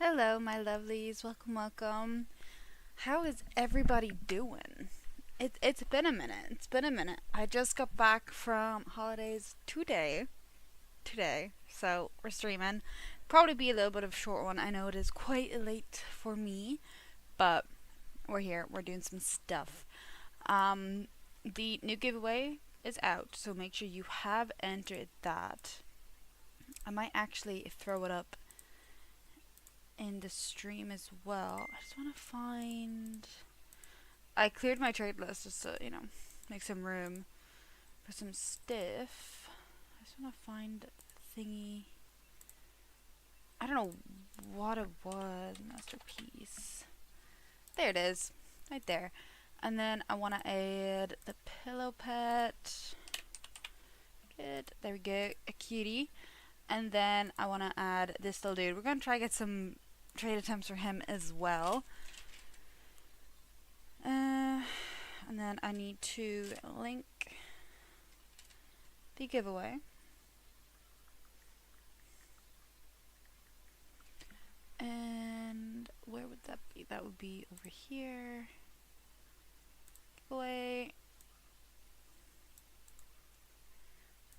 Hello, my lovelies. Welcome, welcome. How is everybody doing? It's been a minute. It's been a minute. I just got back from holidays today, so we're streaming. Probably be a little bit of a short one. I know it is quite late for me, but we're here. We're doing some stuff. The new giveaway is out, so make sure you have entered that. I might actually throw it up in the stream as well. I just want to find. I cleared my trade list just to, make some room for some stuff. I just want to find the thingy. I don't know what it was. Masterpiece. There it is. Right there. And then I want to add the pillow pet. Good. There we go. A cutie. And then I want to add this little dude. We're going to try to get some trade attempts for him as well. And then I need to link the giveaway. And where would that be? That would be over here. Giveaway.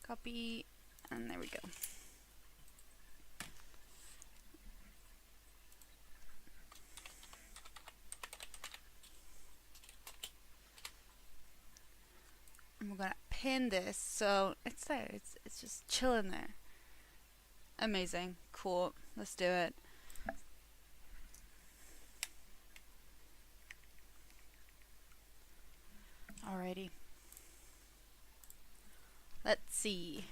Copy. And there we go. And we're gonna pin this so it's there. It's just chilling there. Amazing. Cool. Let's do it. Alrighty. Let's see.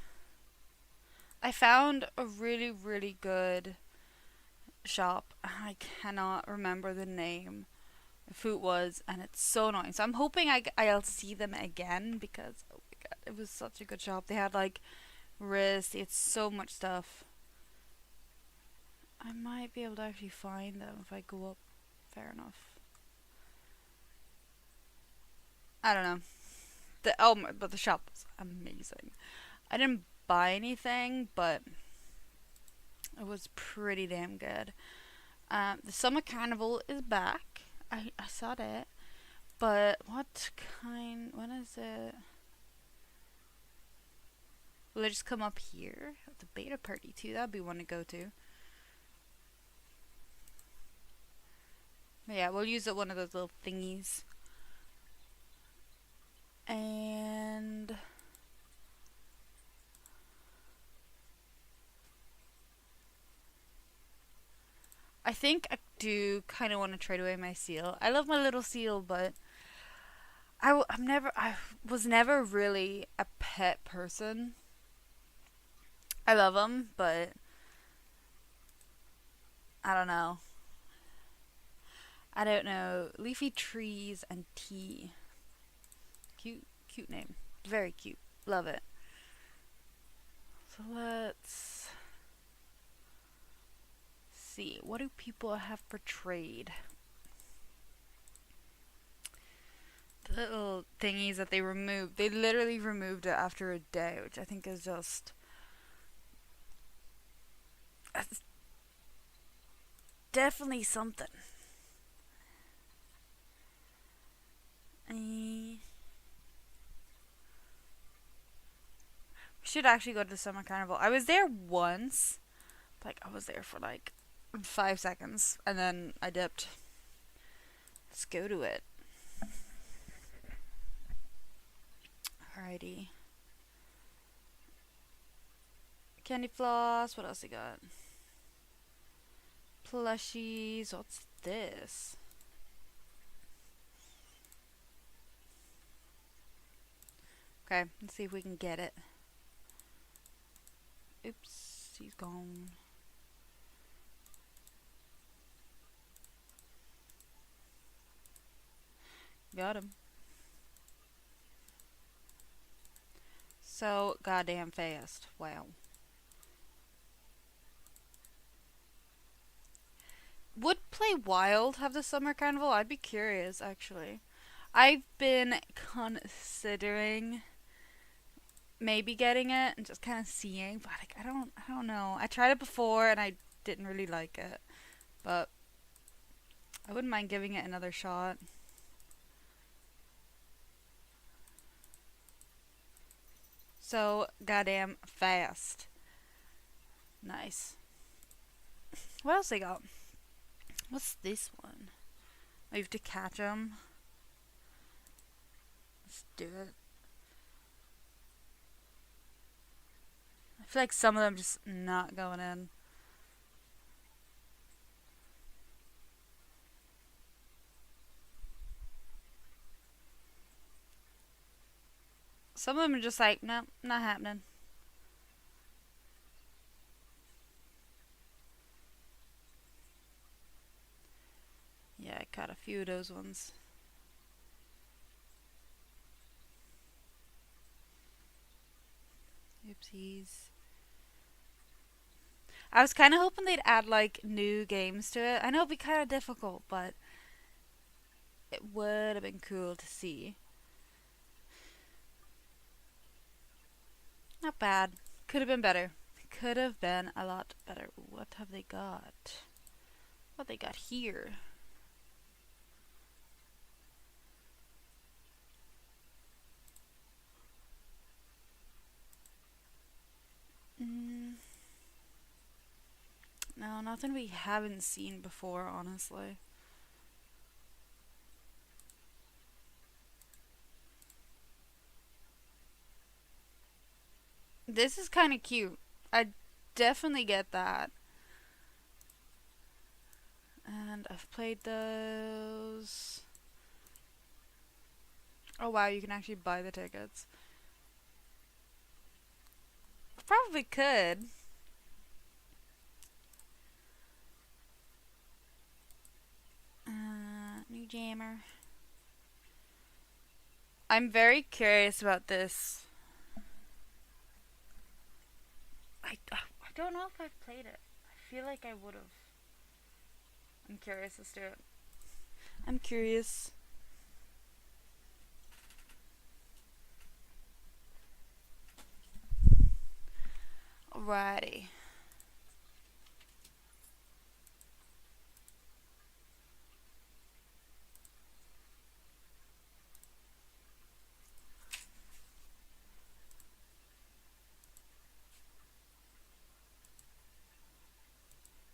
I found a really, really good shop. I cannot remember the name of who it was, and it's so annoying. So I'm hoping I'll see them again because, oh my god, it was such a good shop. They had like wrist, they had so much stuff. I might be able to actually find them if I go up. Fair enough. I don't know. But the shop was amazing. I didn't buy anything, but it was pretty damn good. The summer carnival is back. I saw that, but what kind? When is it? Will it just come up here? The beta party too. That'd be one to go to. But yeah, we'll use one of those little thingies. And I think I do kind of want to trade away my seal. I love my little seal, but I was never really a pet person. I love them, but I don't know. I don't know. Leafy trees and tea. Cute name. Very cute. Love it. So let's see. What do people have for trade? The little thingies that they removed. They literally removed it after a day, which I think is just. That's definitely something. We should actually go to the summer carnival. I was there once. Like, I was there for like 5 seconds and then I dipped. Let's go to it. Alrighty. Candy floss. What else we got? Plushies. What's this? Okay, let's see if we can get it. Oops, he's gone. Got him. So goddamn fast. Wow. Would Play Wild have the summer carnival? I'd be curious, actually. I've been considering maybe getting it and just kind of seeing, but like I don't know. I tried it before and I didn't really like it. but I wouldn't mind giving it another shot. So goddamn fast. Nice. What else they got? What's this one? I have to catch them. Let's do it. I feel like some of them just not going in. Some of them are just like, no, not happening. Yeah, I caught a few of those ones. Oopsies. I was kind of hoping they'd add like new games to it. I know it'd be kind of difficult, but it would have been cool to see. Not bad. Could have been better. Could have been a lot better. What have they got? What they got here? No, nothing we haven't seen before, honestly. This is kind of cute. I definitely get that. And I've played those. Oh wow, you can actually buy the tickets. Probably could. New jammer. I'm very curious about this. I don't know if I've played it. I feel like I would have. I'm curious. Let's do it. I'm curious. Alrighty.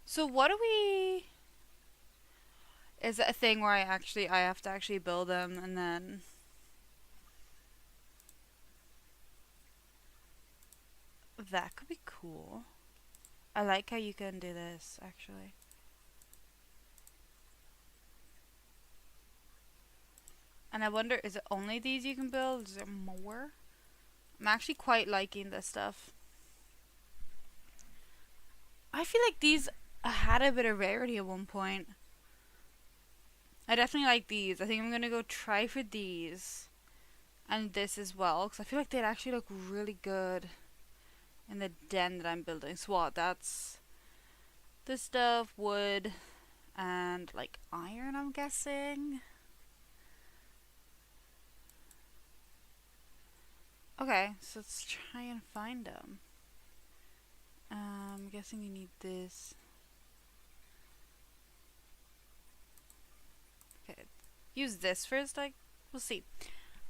So what do we? Is it a thing where I have to actually build them and then? That could be cool. I like how you can do this actually. And I wonder, is it only these you can build? Is there more? I'm actually quite liking this stuff. I feel like these had a bit of rarity at one point. I definitely like these. I think I'm gonna go try for these. And this as well. Because I feel like they'd actually look really good in the den that I'm building. So what? That's this stuff, wood, and like iron, I'm guessing. Okay, so let's try and find them. I'm guessing you need this. Okay, use this first. Like, we'll see.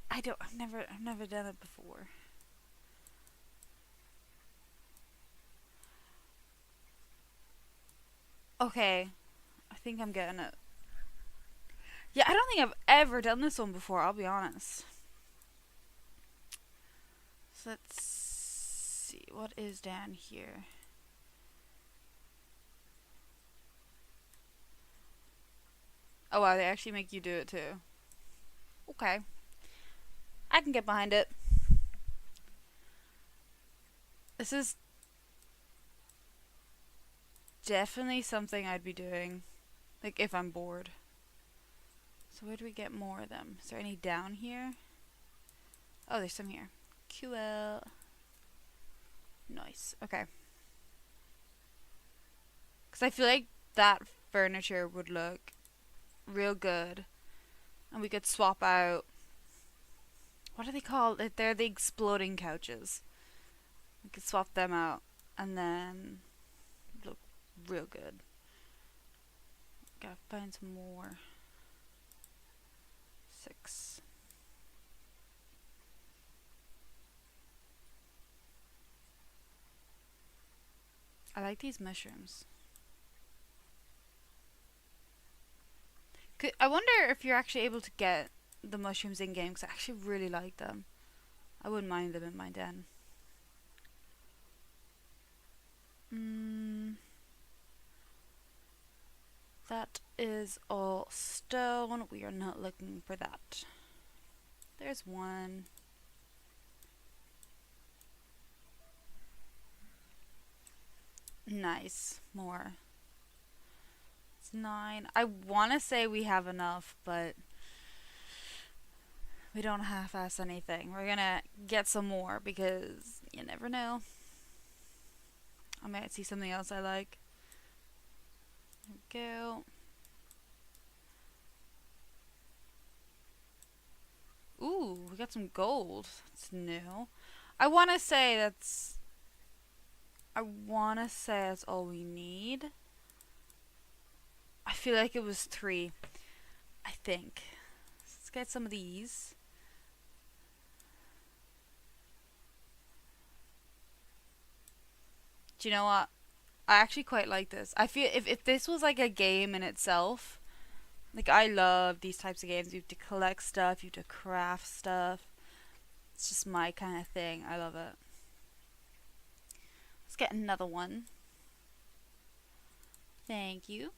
I've never done it before. Okay, I think I'm getting it. Yeah, I don't think I've ever done this one before. I'll be honest. So let's see what is down here. Oh wow, they actually make you do it too. Okay. I can get behind it. This is definitely something I'd be doing. Like if I'm bored. So where do we get more of them? Is there any down here? Oh, there's some here. QL. Nice. Okay. Because I feel like that furniture would look real good. And we could swap out. What are they called? They're the exploding couches. We could swap them out. And then look real good. Gotta find some more. 6. I like these mushrooms. I wonder if you're actually able to get the mushrooms in game, because I actually really like them. I wouldn't mind them in my den. That is all stone. We are not looking for that. There's one. Nice. More. It's 9. I want to say we have enough, but we don't half-ass anything. We're gonna get some more because you never know. I might see something else I like. There we go. Ooh, we got some gold. That's new. I want to say that's all we need. I feel like it was 3. I think. Let's get some of these. Do you know what? I actually quite like this. I feel if this was like a game in itself, like I love these types of games. You have to collect stuff, you have to craft stuff. It's just my kind of thing. I love it. Let's get another one. Thank you.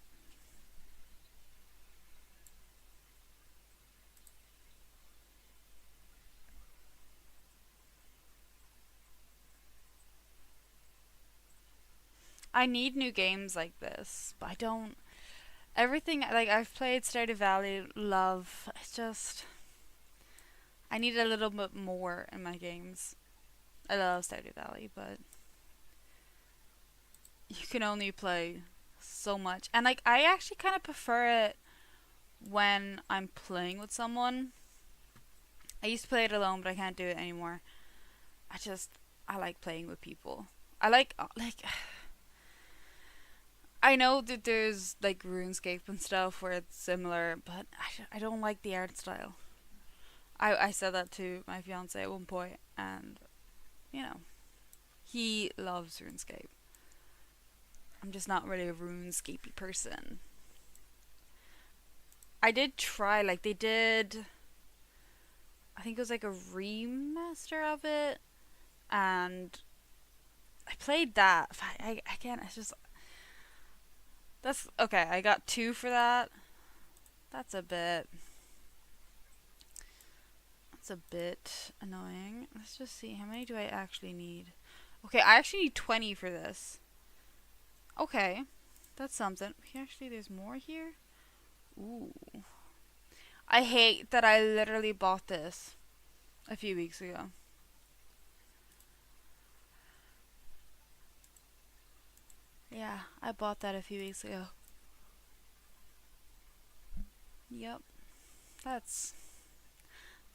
I need new games like this, but I don't. Everything like I've played Stardew Valley, love. It's just I need a little bit more in my games. I love Stardew Valley, but you can only play so much, and like I actually kind of prefer it when I'm playing with someone. I used to play it alone, but I can't do it anymore. I like playing with people. I like I know that there's like RuneScape and stuff where it's similar, but I don't like the art style. I said that to my fiance at one point, and you know, he loves RuneScape. I'm just not really a RuneScapey person. I did try, like they did, I think it was like a remaster of it, and I played that. I can't. It's just that's okay. I got 2 for that. That's a bit. That's a bit annoying. Let's just see. How many do I actually need? Okay, I actually need 20 for this. Okay, that's something. Actually, there's more here. Ooh. I hate that I literally bought this a few weeks ago. Yeah, I bought that a few weeks ago. Yep. That's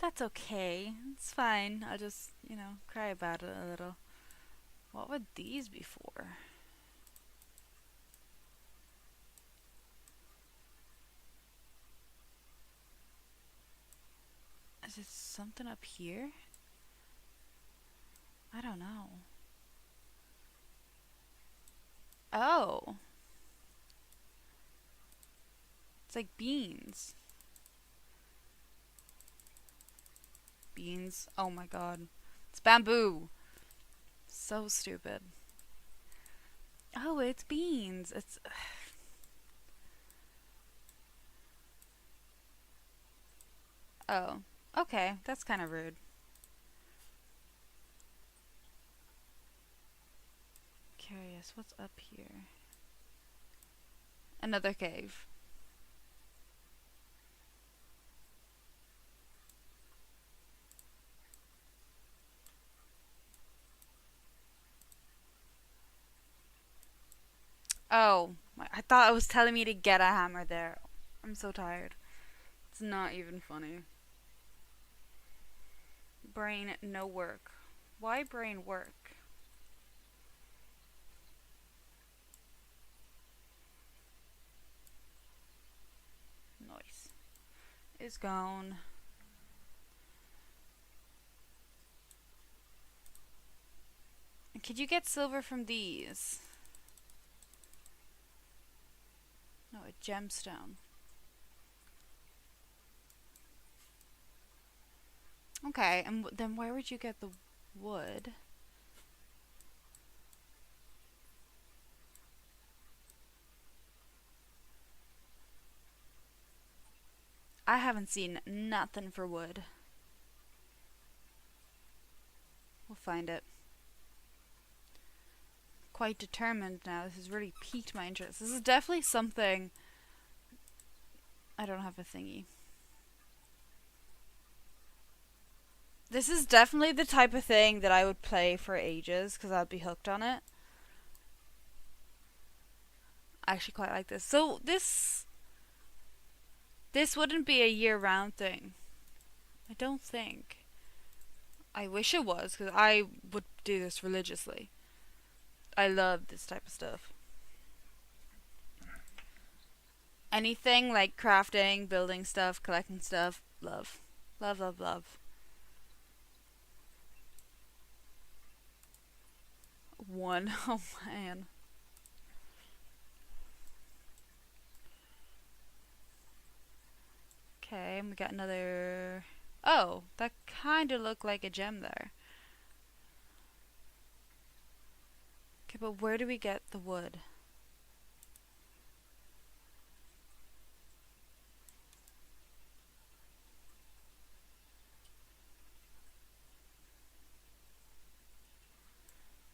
that's okay. It's fine. I'll just, cry about it a little. What would these be for? Is it something up here? I don't know. Oh. It's like beans. Beans. Oh my god. It's bamboo. So stupid. Oh, it's beans. It's. Oh. Okay, that's kind of rude. Curious, what's up here? Another cave. Oh, I thought it was telling me to get a hammer there. I'm so tired. It's not even funny. Brain no work. Why brain work? is gone. Could you get silver from these? No, a gemstone. Okay, and then where would you get the wood? I haven't seen nothing for wood. We'll find it. Quite determined now. This has really piqued my interest. This is definitely something. I don't have a thingy. This is definitely the type of thing that I would play for ages because I'd be hooked on it. I actually quite like this. So this wouldn't be a year-round thing. I don't think. I wish it was because I would do this religiously. I love this type of stuff. Anything like crafting, building stuff, collecting stuff, love. Love, love, love. One. Oh man. Okay, and we got another. Oh, that kind of looked like a gem there. Okay, but where do we get the wood?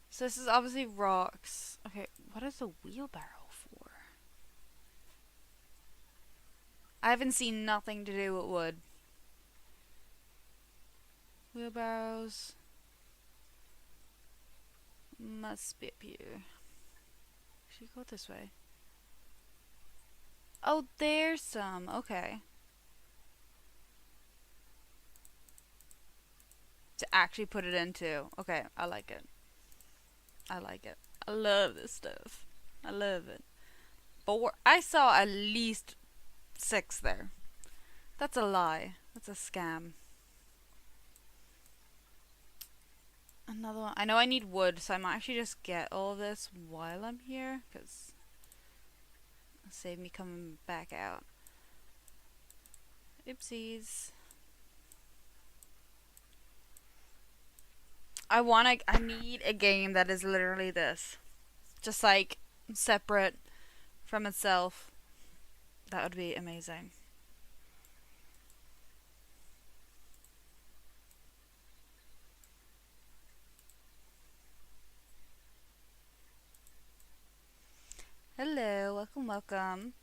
So this is obviously rocks. Okay, what is a wheelbarrow for? I haven't seen nothing to do with wood. Wheelbarrows must be up here. Should we go this way? Oh, there's some. Okay. To actually put it into. Okay, I like it. I like it. I love this stuff. I love it. I saw at least 6 there. That's a lie. That's a scam. Another one. I know I need wood, so I might actually just get all of this while I'm here, because it'll save me coming back out. Oopsies. I need a game that is literally this. Just like separate from itself. That would be amazing. Hello, welcome, welcome.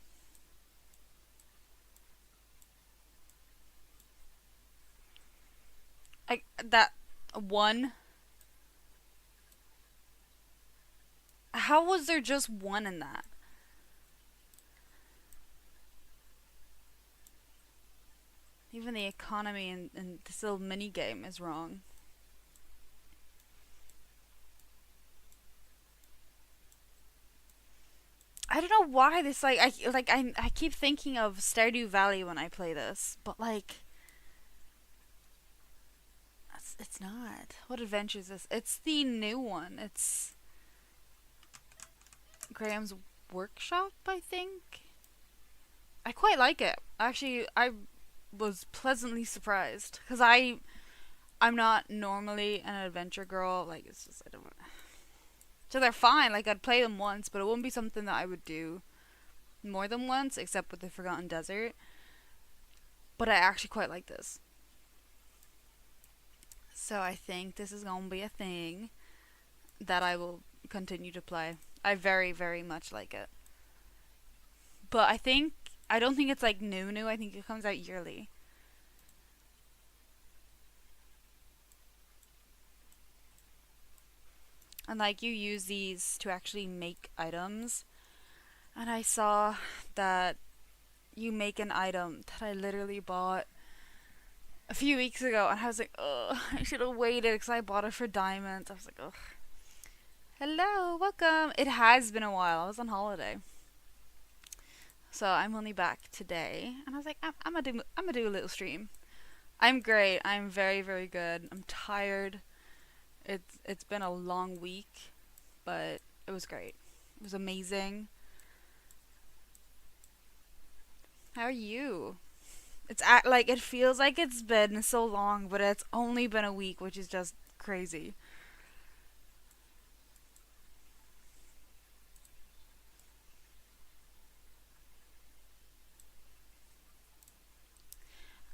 That one. How was there just one in that? Even the economy in this little mini game is wrong. I don't know why this I keep thinking of Stardew Valley when I play this, but like it's not. What adventure is this? It's the new one. It's Graham's Workshop, I think. I quite like it. Actually, I was pleasantly surprised because I'm not normally an adventure girl. Like it's just I don't. So they're fine. Like I'd play them once, but it wouldn't be something that I would do more than once, except with the Forgotten Desert. But I actually quite like this. So I think this is gonna be a thing that I will continue to play. I very, very much like it. But I don't think it's like new. I think it comes out yearly. And like you use these to actually make items. And I saw that you make an item that I literally bought a few weeks ago, and I was like, ugh, I should have waited because I bought it for diamonds. I was like, ugh. Hello, welcome. It has been a while. I was on holiday. So I'm only back today, and I was like, I'm gonna do a little stream. I'm great. I'm very very good. I'm tired. It's been a long week, but it was great. It was amazing. How are you? Like it feels like it's been so long, but it's only been a week, which is just crazy.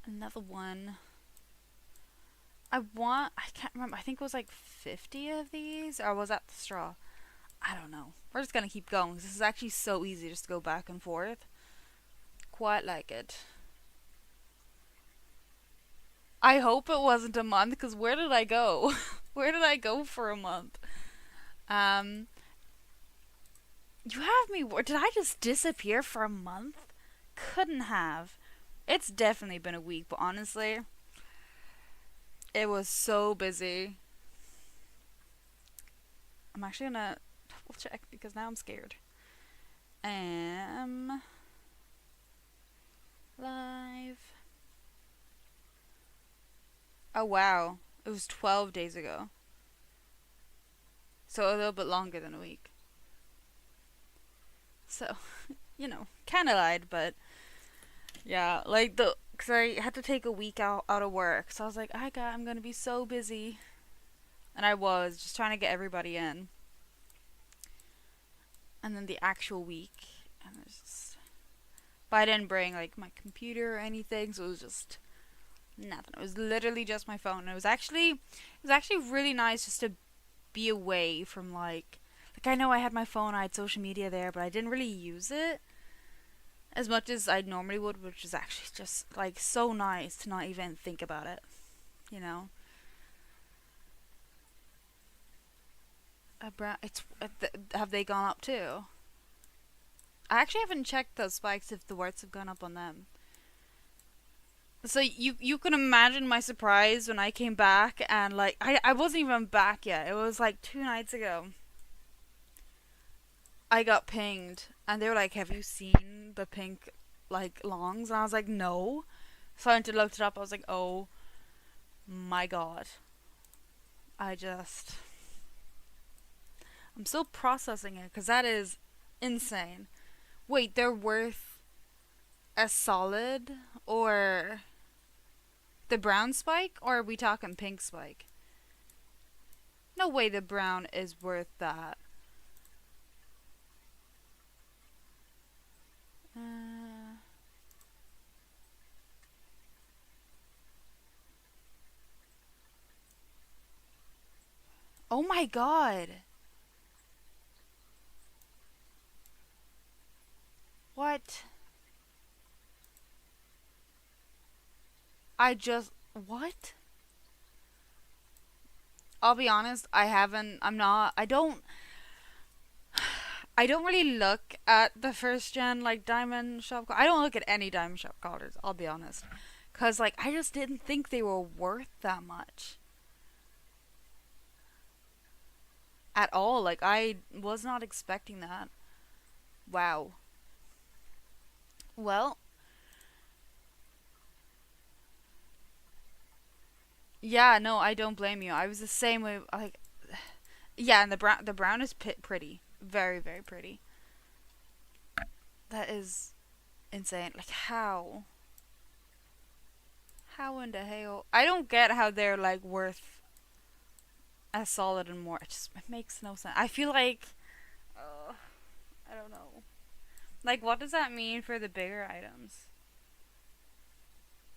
Another one. I can't remember. I think it was like 50 of these, or was that the straw? I don't know. We're just gonna keep going. This is actually so easy just to go back and forth. Quite like it. I hope it wasn't a month, because where did I go? Where did I go for a month? Um, you have me. Did I just disappear for a month? Couldn't have. It's definitely been a week, but honestly, it was so busy. I'm actually gonna double check because now I'm scared. Live. Oh wow, it was 12 days ago. So a little bit longer than a week. So, kind of lied, but yeah, like cause I had to take a week out of work. So I was like, I'm gonna be so busy, and I was just trying to get everybody in. And then the actual week, and it was just, but I didn't bring like my computer or anything, so it was just nothing. It was literally just my phone. It was actually really nice just to be away from like I know I had my phone, I had social media there, but I didn't really use it as much as I normally would, which is actually just like so nice to not even think about it, you know. Have they gone up too? I actually haven't checked those spikes if the words have gone up on them. So you can imagine my surprise when I came back, and like I wasn't even back yet. It was like 2 nights ago. I got pinged, and they were like, "Have you seen the pink like longs?" And I was like, "No." So I went to look it up. I was like, "Oh my god!" I just I'm still processing it because that is insane. Wait, they're worth a solid or the brown spike, or are we talking pink spike? No way the brown is worth that. Uh, oh my god. What? What? I'll be honest, I don't really look at the first gen like diamond shop. I don't look at any diamond shop collars. I'll be honest, cause like I just didn't think they were worth that much at all. Like I was not expecting that. Wow. Well, yeah, no, I don't blame you. I was the same way. Like, yeah, and the brown is pretty, very very pretty. That is insane. Like how in the hell? I don't get how they're like worth as solid and more. It makes no sense. I feel like I don't know. Like what does that mean for the bigger items?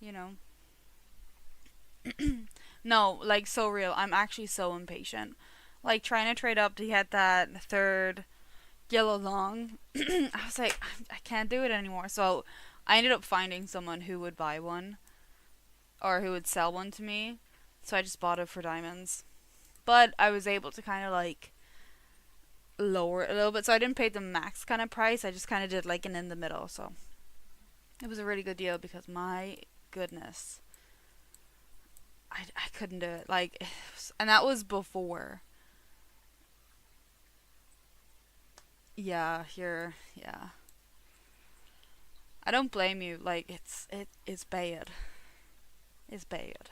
You know? No, like so real. I'm actually so impatient. Like trying to trade up to get that third yellow long. I was like, I can't do it anymore. So I ended up finding someone who would buy one or who would sell one to me. So I just bought it for diamonds. But I was able to kind of like lower it a little bit. So I didn't pay the max kind of price. I just kind of did like an in the middle. So it was a really good deal because my goodness, I couldn't do it. Like, and that was before. Yeah, here, yeah. I don't blame you. Like it's bad. It's bad.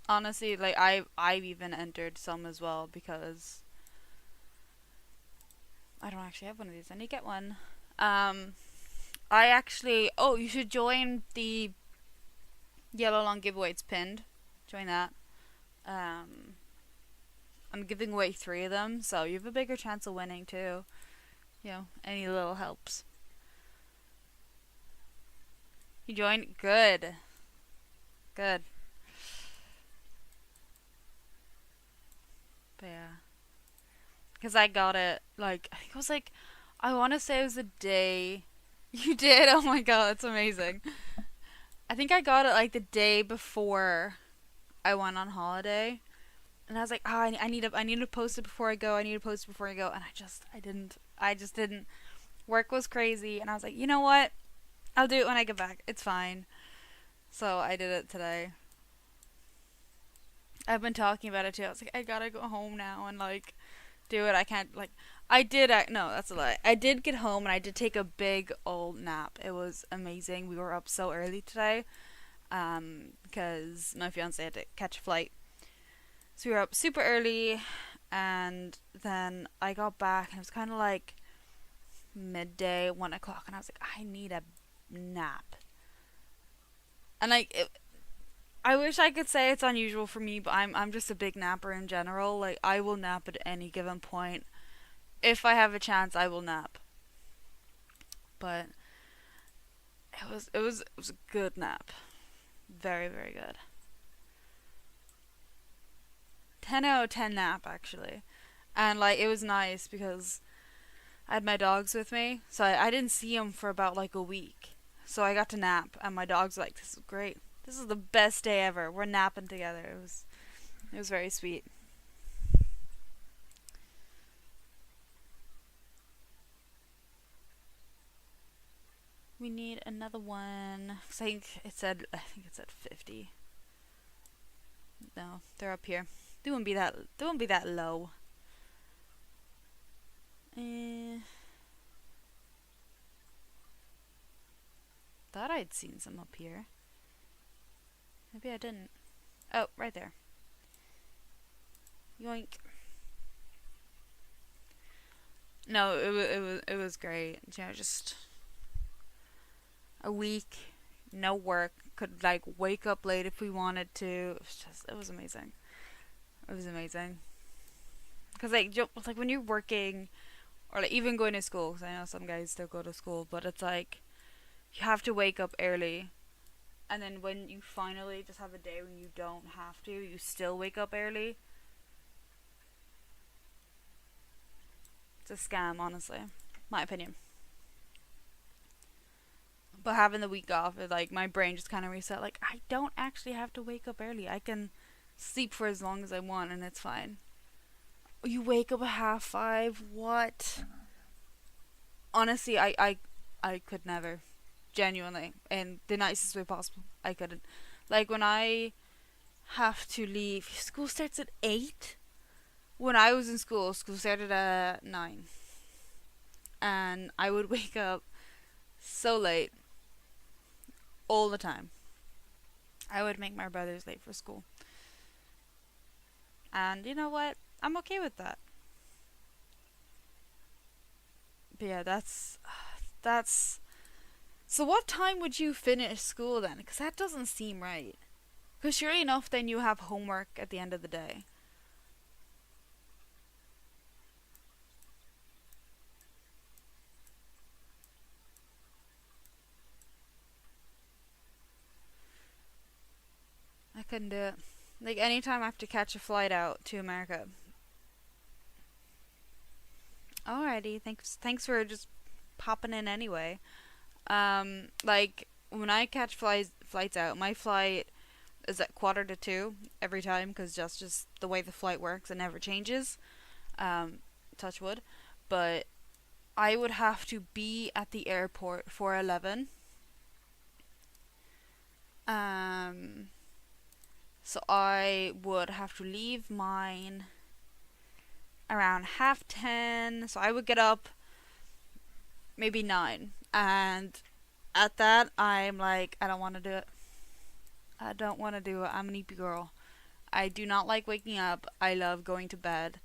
Honestly, like I've even entered some as well because I don't actually have one of these. I need to get one. Um, I actually. Oh, you should join the yellow long giveaway. It's pinned. Join that. Um, I'm giving away 3 of them, so you have a bigger chance of winning too. Any little helps. You joined? Good. Good. But yeah. Because I got it, like, I think it was like, I want to say it was the day. You did? Oh my god, that's amazing. I think I got it like the day before I went on holiday. And I was like, oh, I need to post it before I go. I need to post it before I go. And I didn't. I just didn't. Work was crazy. And I was like, you know what? I'll do it when I get back. It's fine. So I did it today. I've been talking about it too. I was like, I gotta go home now and like do it. I can't like. I did. No, that's a lie. I did get home and I did take a big old nap. It was amazing. We were up so early today, because my fiance had to catch a flight. So we were up super early, and then I got back and it was kind of like midday, 1 o'clock, and I was like, I need a nap. And like, I wish I could say it's unusual for me, but I'm just a big napper in general. Like I will nap at any given point. If I have a chance, I will nap. But it was a good nap. Very very good. 10 out of 10 nap actually. And like it was nice because I had my dogs with me, so I didn't see them for about like a week. So I got to nap, and my dog's like, "This is great. This is the best day ever. We're napping together." It was very sweet. We need another one. I think it said 50. No, they're up here. They won't be that low. Eh, thought I'd seen some up here. Maybe I didn't. Oh, right there. Yoink. No, it was great. Just a week, no work. Could like wake up late if we wanted to. It was amazing. It was amazing. Cause like when you're working or like even going to school. Cause I know some guys still go to school, but it's like you have to wake up early, and then when you finally just have a day when you don't have to, you still wake up early. It's a scam, honestly. My opinion. But having the week off, is like my brain just kind of reset. Like I don't actually have to wake up early. I can sleep for as long as I want, and it's fine. You wake up at 5:30. What? Honestly, I could never. Genuinely, in the nicest way possible. I couldn't. Like when I have to leave, school starts at 8. When I was in school started at 9, and I would wake up so late all the time. I would make my brothers late for school. And you know what? I'm okay with that. But yeah, that's so what time would you finish school then? Because that doesn't seem right. Because sure enough, then you have homework at the end of the day. I couldn't do it. Like anytime I have to catch a flight out to America. Alrighty, thanks for just popping in anyway. Like when I catch flights out, my flight is at quarter to 2 every time because just the way the flight works, it never changes. Um, touch wood, but I would have to be at the airport for 11. Um, so I would have to leave mine around half 10. So I would get up maybe 9. And at that, I'm like, I don't want to do it. I don't want to do it. I'm an EP girl. I do not like waking up. I love going to bed.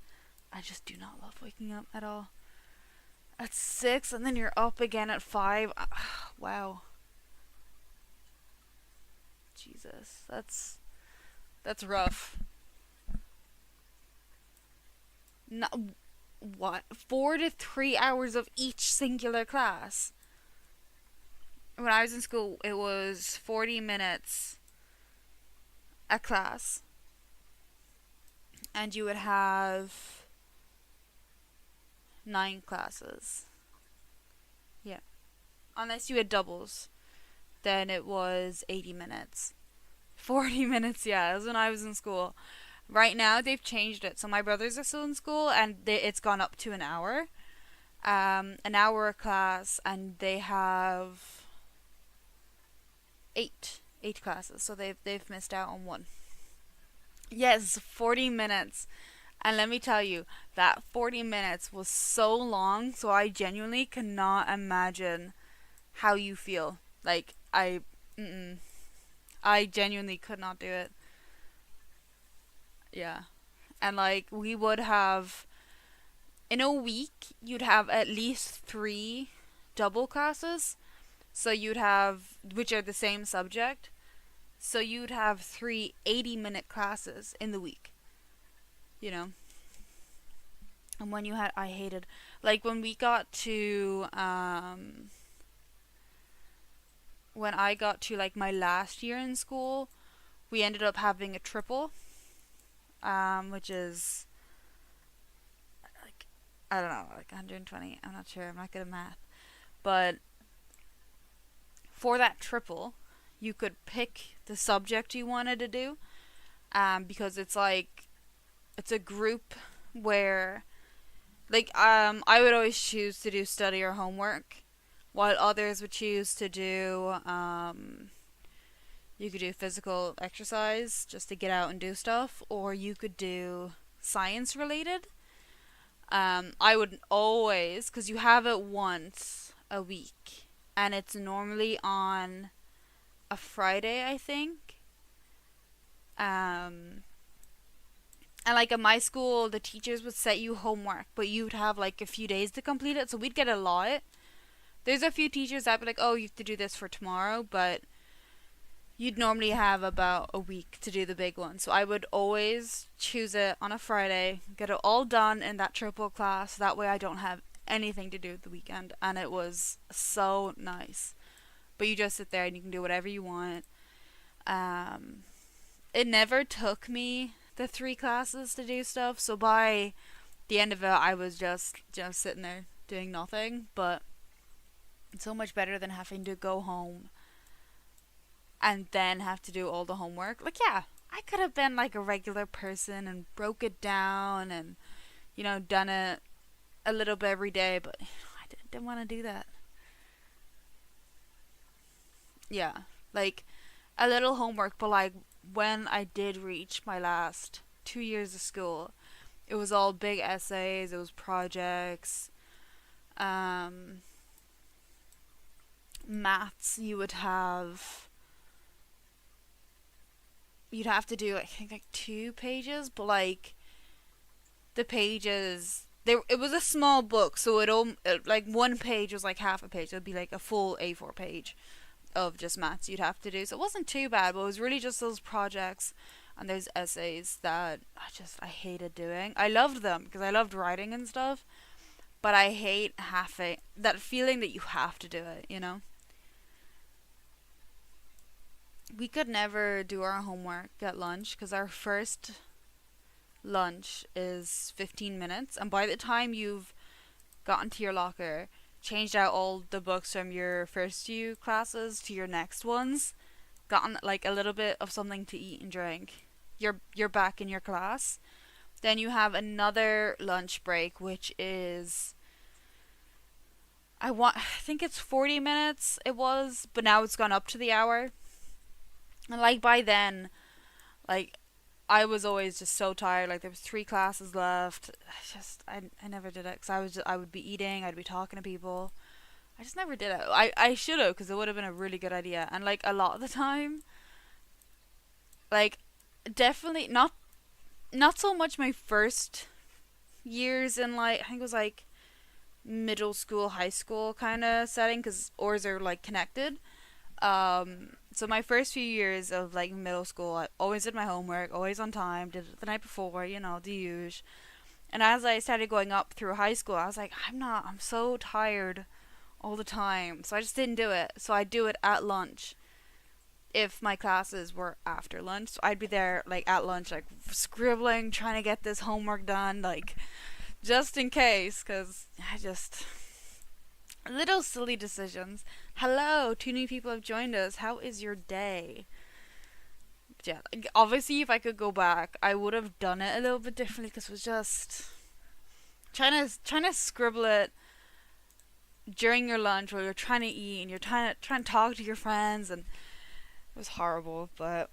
I just do not love waking up at all. At 6 and then you're up again at 5. Wow. Jesus. That's rough. No, what? 4 to 3 hours of each singular class. When I was in school, it was 40 minutes a class. And you would have 9 classes. Yeah. Unless you had doubles, then it was 80 minutes. 40 minutes, yeah, that was when I was in school. Right now, they've changed it. So my brothers are still in school, and it's gone up to an hour. An hour a class, and they have 8 classes. So they've missed out on one. Yes, 40 minutes. And let me tell you, that 40 minutes was so long, so I genuinely cannot imagine how you feel. Like, I genuinely could not do it. Yeah. And like, we would have, in a week, you'd have at least 3 double classes. So you'd have, which are the same subject. So you'd have 3 80-minute classes in the week. You know? And when you had, I hated, like when we got to, when I got to like my last year in school, we ended up having a triple, which is like, I don't know, like 120. I'm not sure. I'm not good at math, but for that triple, you could pick the subject you wanted to do, because it's like, it's a group where, like, I would always choose to do study or homework, while others would choose to do, you could do physical exercise just to get out and do stuff, or you could do science related. I would always, because you have it once a week, and it's normally on a Friday, I think. And like at my school, the teachers would set you homework, but you'd have like a few days to complete it, so we'd get a lot. There's a few teachers that'd be like, oh, you have to do this for tomorrow, but you'd normally have about a week to do the big one. So I would always choose it on a Friday, get it all done in that triple class, that way I don't have anything to do the weekend, and it was so nice. But you just sit there and you can do whatever you want. It never took me the 3 classes to do stuff, so by the end of it I was just sitting there doing nothing, but it's so much better than having to go home and then have to do all the homework. Like, yeah, I could have been like a regular person and broke it down and, you know, done it a little bit every day, but I didn't want to do that. Yeah, like a little homework, but like when I did reach my last 2 years of school, it was all big essays, it was projects, maths. You'd have to do, I think, like 2 pages, but like the pages, it was a small book, so like one page was like half a page. It'd be like a full A4 page of just maths you'd have to do. So it wasn't too bad, but it was really just those projects and those essays that I hated doing. I loved them because I loved writing and stuff, but I hate having that feeling that you have to do it, you know? We could never do our homework at lunch because our first lunch is 15 minutes, and by the time you've gotten to your locker, changed out all the books from your first few classes to your next ones, gotten like a little bit of something to eat and drink, you're back in your class. Then you have another lunch break, which is I think it's 40 minutes it was, but now it's gone up to the hour. And like by then, like I was always just so tired. Like there was 3 classes left. I never did it because I would be eating. I'd be talking to people. I just never did it. I should have because it would have been a really good idea. And like a lot of the time, like definitely not so much my first years in like I think it was like middle school, high school kind of setting because ours are like connected. So my first few years of like middle school, I always did my homework, always on time, did it the night before, the usual. And as I started going up through high school, I was like, I'm so tired all the time. So I just didn't do it. So I do it at lunch if my classes were after lunch. So I'd be there like at lunch, like scribbling, trying to get this homework done, like just in case, because I just little silly decisions. Hello, 2 new people have joined us. How is your day? Yeah, like, obviously, if I could go back, I would have done it a little bit differently because it was just trying to scribble it during your lunch while you're trying to eat and you're trying to talk to your friends, and it was horrible. But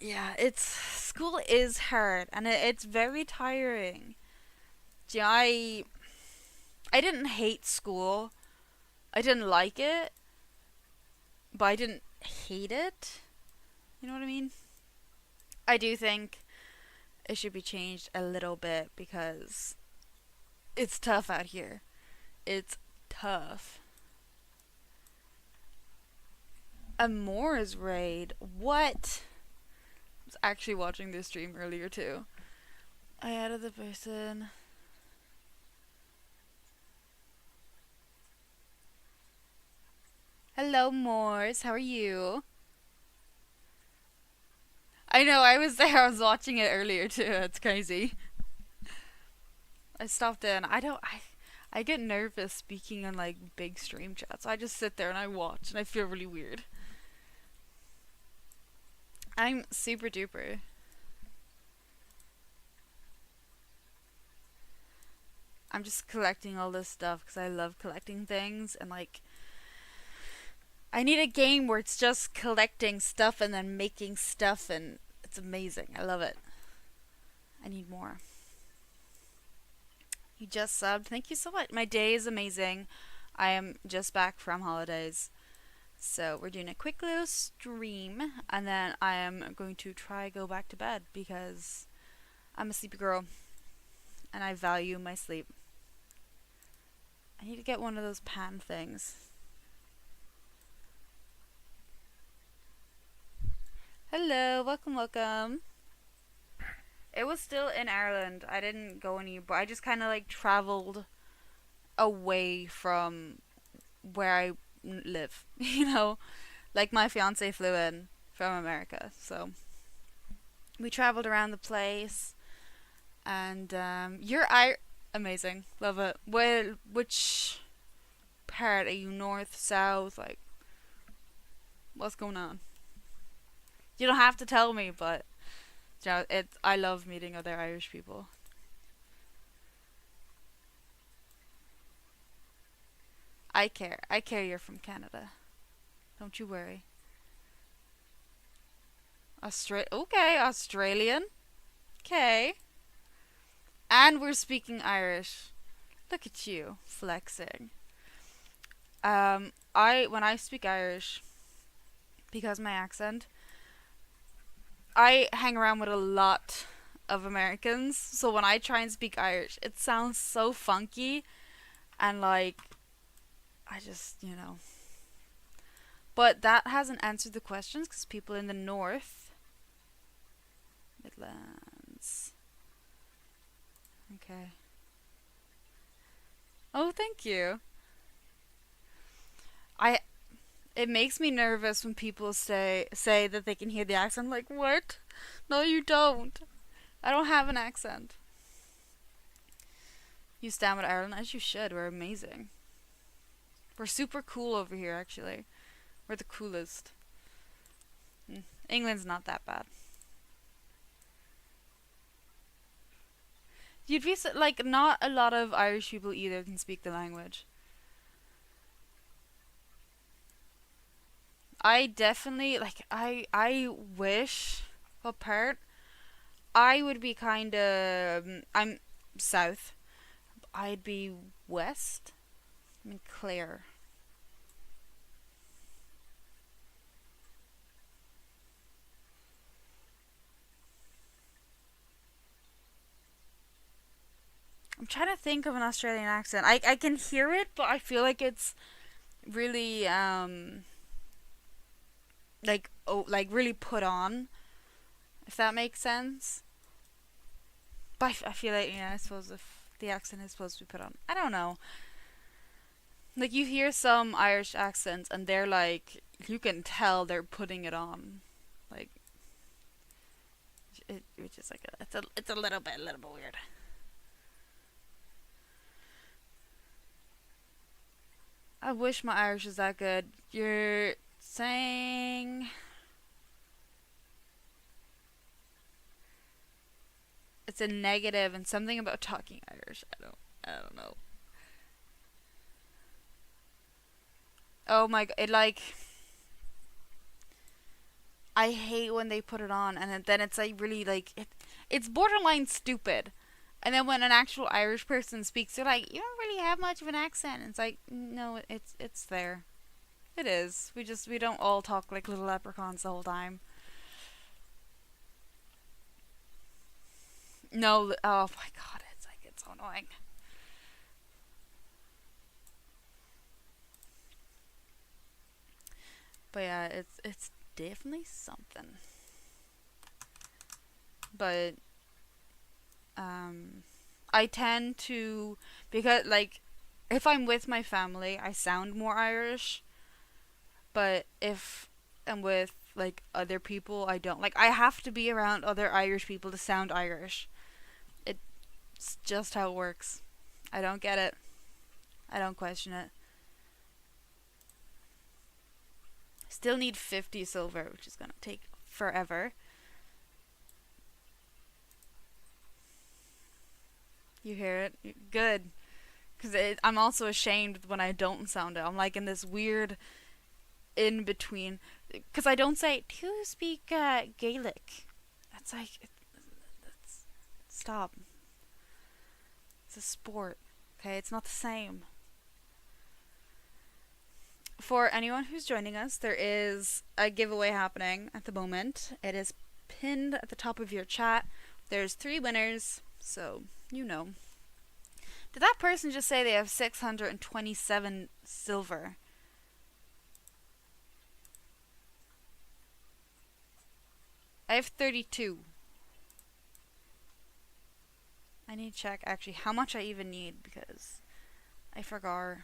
yeah, it's school is hard and it's very tiring. Yeah, I didn't hate school. I didn't like it, but I didn't hate it. You know what I mean? I do think it should be changed a little bit because it's tough out here. It's tough. A Moore's raid? What? I was actually watching this stream earlier too. I added the person. Hello, Moors. How are you? I know, I was there. I was watching it earlier too. It's crazy. I stopped in. I get nervous speaking on like big stream chats. I just sit there and I watch and I feel really weird. I'm super duper. I'm just collecting all this stuff because I love collecting things, and like I need a game where it's just collecting stuff and then making stuff, and it's amazing. I love it. I need more. You just subbed. Thank you so much. My day is amazing. I am just back from holidays. So we're doing a quick little stream, and then I am going to try go back to bed because I'm a sleepy girl and I value my sleep. I need to get one of those pan things. Hello, welcome. It was still in Ireland. I didn't go but I just kind of like traveled away from where I live, like my fiance flew in from America, so we traveled around the place. And amazing, love it. Well, which part are you? North, south? Like, what's going on? You don't have to tell me, but I love meeting other Irish people. I care you're from Canada. Don't you worry. Okay, Australian. Okay. And we're speaking Irish. Look at you, flexing. When I speak Irish, because my accent, I hang around with a lot of Americans, so when I try and speak Irish, it sounds so funky, and like, I just, But that hasn't answered the questions, because people in the north, Midlands. Okay. Oh, thank you. It makes me nervous when people say that they can hear the accent. I'm like, what? No, you don't. I don't have an accent. You stand with Ireland as you should. We're amazing. We're super cool over here, actually. We're the coolest. England's not that bad. You'd be like, not a lot of Irish people either can speak the language. I definitely, like, I wish, What part? I would be kind of. I'm south. I'd be west. I mean, Claire. I'm trying to think of an Australian accent. I can hear it, but I feel like it's really like really put on, if that makes sense. But I feel like, yeah, I suppose if the accent is supposed to be put on, I don't know. Like you hear some Irish accents and they're like, you can tell they're putting it on, like which is like it's a little bit weird. I wish my Irish was that good. You're saying it's a negative and something about talking Irish. I don't know. Oh my god, it like I hate when they put it on and then it's like really like it's borderline stupid. And then when an actual Irish person speaks, they're like, "You don't really have much of an accent." And it's like, no, it's there. It is. We don't all talk like little leprechauns the whole time. No, oh my god, it's so annoying. But yeah, it's definitely something. But um, I tend to because like if I'm with my family, I sound more Irish. But if I'm with like other people, I don't. Like I have to be around other Irish people to sound Irish. It's just how it works. I don't get it. I don't question it. Still need 50 silver, which is gonna take forever. You hear it? Good. Because I'm also ashamed when I don't sound it. I'm like in this weird in between. Because I don't say, do you speak Gaelic? That's like, it's, stop. It's a sport. Okay, it's not the same. For anyone who's joining us, there is a giveaway happening at the moment. It is pinned at the top of your chat. There's 3 winners, so you know. Did that person just say they have 627 silver? I have 32. I need to check actually how much I even need because I forgot.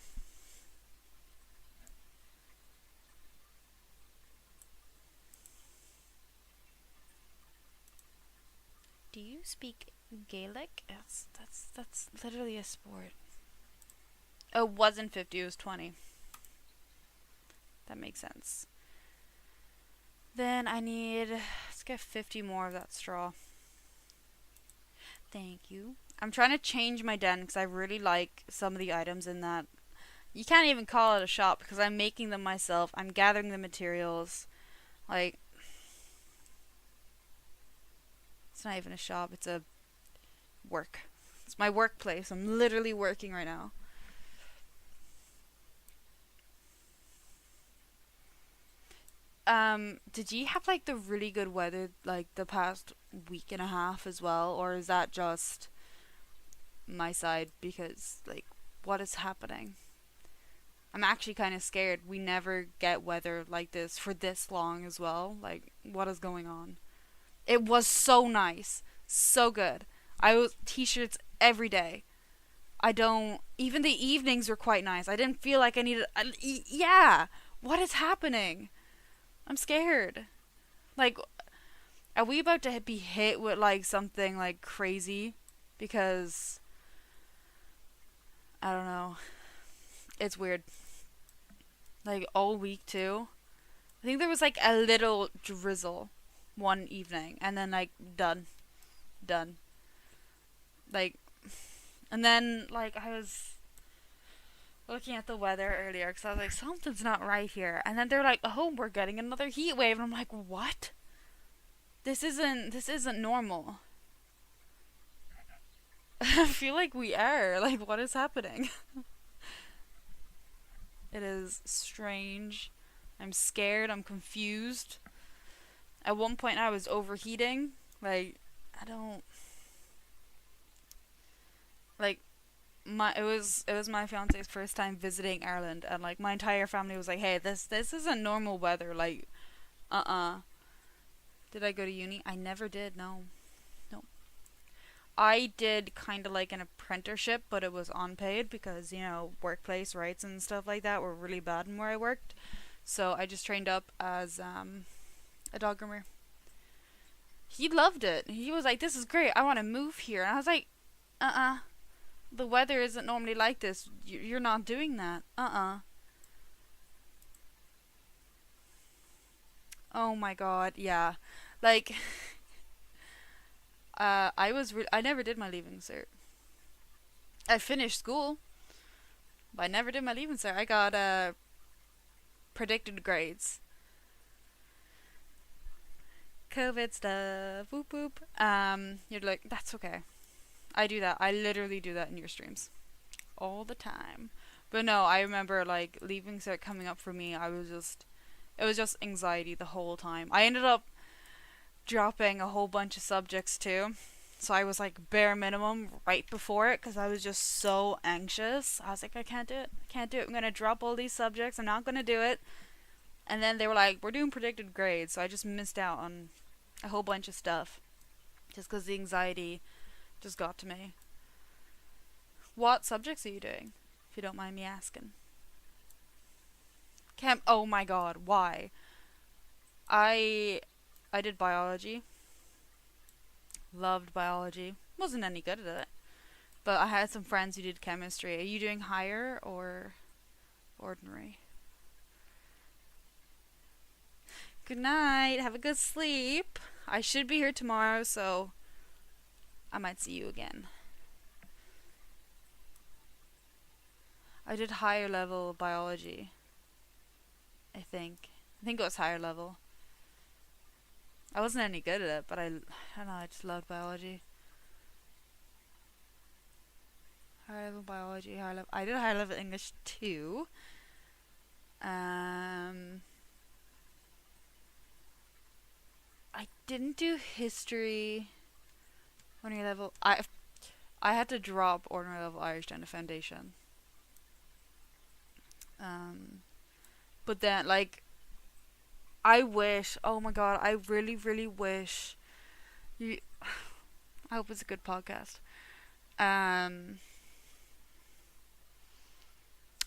Do you speak Gaelic? That's literally a sport. Oh, it wasn't 50, it was 20. That makes sense. Then I need, let's get 50 more of that straw. Thank you. I'm trying to change my den because I really like some of the items in that. You can't even call it a shop because I'm making them myself. I'm gathering the materials. Like, it's not even a shop, it's a work. It's my workplace. I'm literally working right now. Did you have like the really good weather like the past week and a half as well, or is that just my side? Because like, what is happening? I'm actually kind of scared. We never get weather like this for this long as well. Like, what is going on? It was so nice, so good. I was t-shirts every day. I don't. Even the evenings were quite nice. I didn't feel like I needed. Yeah. What is happening? I'm scared. Like, are we about to be hit with like something like crazy? Because I don't know. It's weird. Like all week too. I think there was like a little drizzle one evening, and then like done. Like, and then like I was looking at the weather earlier because I was like, something's not right here. And then they're like, oh, we're getting another heat wave, and I'm like, what? This isn't normal. I feel like we are. Like, what is happening? It is strange. I'm scared. I'm confused. At one point, I was overheating. Like, I don't like it was my fiance's first time visiting Ireland, and like my entire family was like, "Hey, this isn't normal weather." Like, did I go to uni? I never did. No, no. I did kind of like an apprenticeship, but it was unpaid because workplace rights and stuff like that were really bad in where I worked. So I just trained up as a dog groomer. He loved it. He was like, "This is great. I want to move here." And I was like, the weather isn't normally like this. You're not doing that. Oh my god, yeah. Like, I never did my leaving cert. I finished school, but I never did my leaving cert. I got predicted grades. COVID stuff. Whoop whoop. You're like, that's okay. I do that. I literally do that in your streams all the time. But no, I remember like leaving cert coming up for me. It was just anxiety the whole time. I ended up dropping a whole bunch of subjects too. So I was like bare minimum right before it because I was just so anxious. I was like, I can't do it. I can't do it. I'm going to drop all these subjects. I'm not going to do it. And then they were like, we're doing predicted grades. So I just missed out on a whole bunch of stuff just because the anxiety just got to me. What subjects are you doing? If you don't mind me asking. Oh my god, why? I I did biology. Loved biology. Wasn't any good at it. But I had some friends who did chemistry. Are you doing higher or ordinary? Good night. Have a good sleep. I should be here tomorrow, so I might see you again. I did higher level biology. I think. I think it was higher level. I wasn't any good at it, but I don't know, I just loved biology. Higher level biology, higher level. I did higher level English too. I didn't do history. Ordinary level. I had to drop ordinary level Irish down to foundation. But then like I wish. Oh my god, I really, really wish. You. I hope it's a good podcast. Um.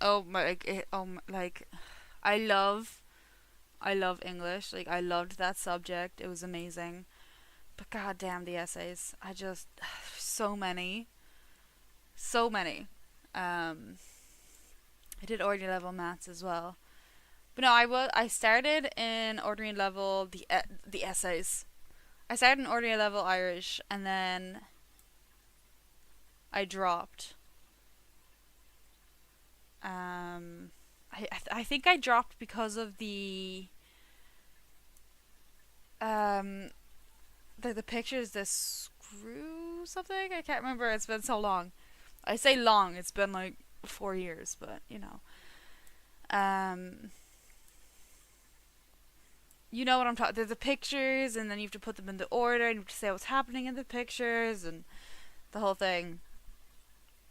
Oh my. Like. I love. I love English. Like I loved that subject. It was amazing. But goddamn the essays. I just so many. So many. I did ordinary level maths as well. But no, I started in ordinary level the essays. I started in ordinary level Irish and then I dropped. I think I dropped because of um the pictures, the screw something. I can't remember. It's been so long. I say long. It's been like 4 years, but um you know what I'm talking. There's the pictures, and then you have to put them in the order, and you have to say what's happening in the pictures, and the whole thing.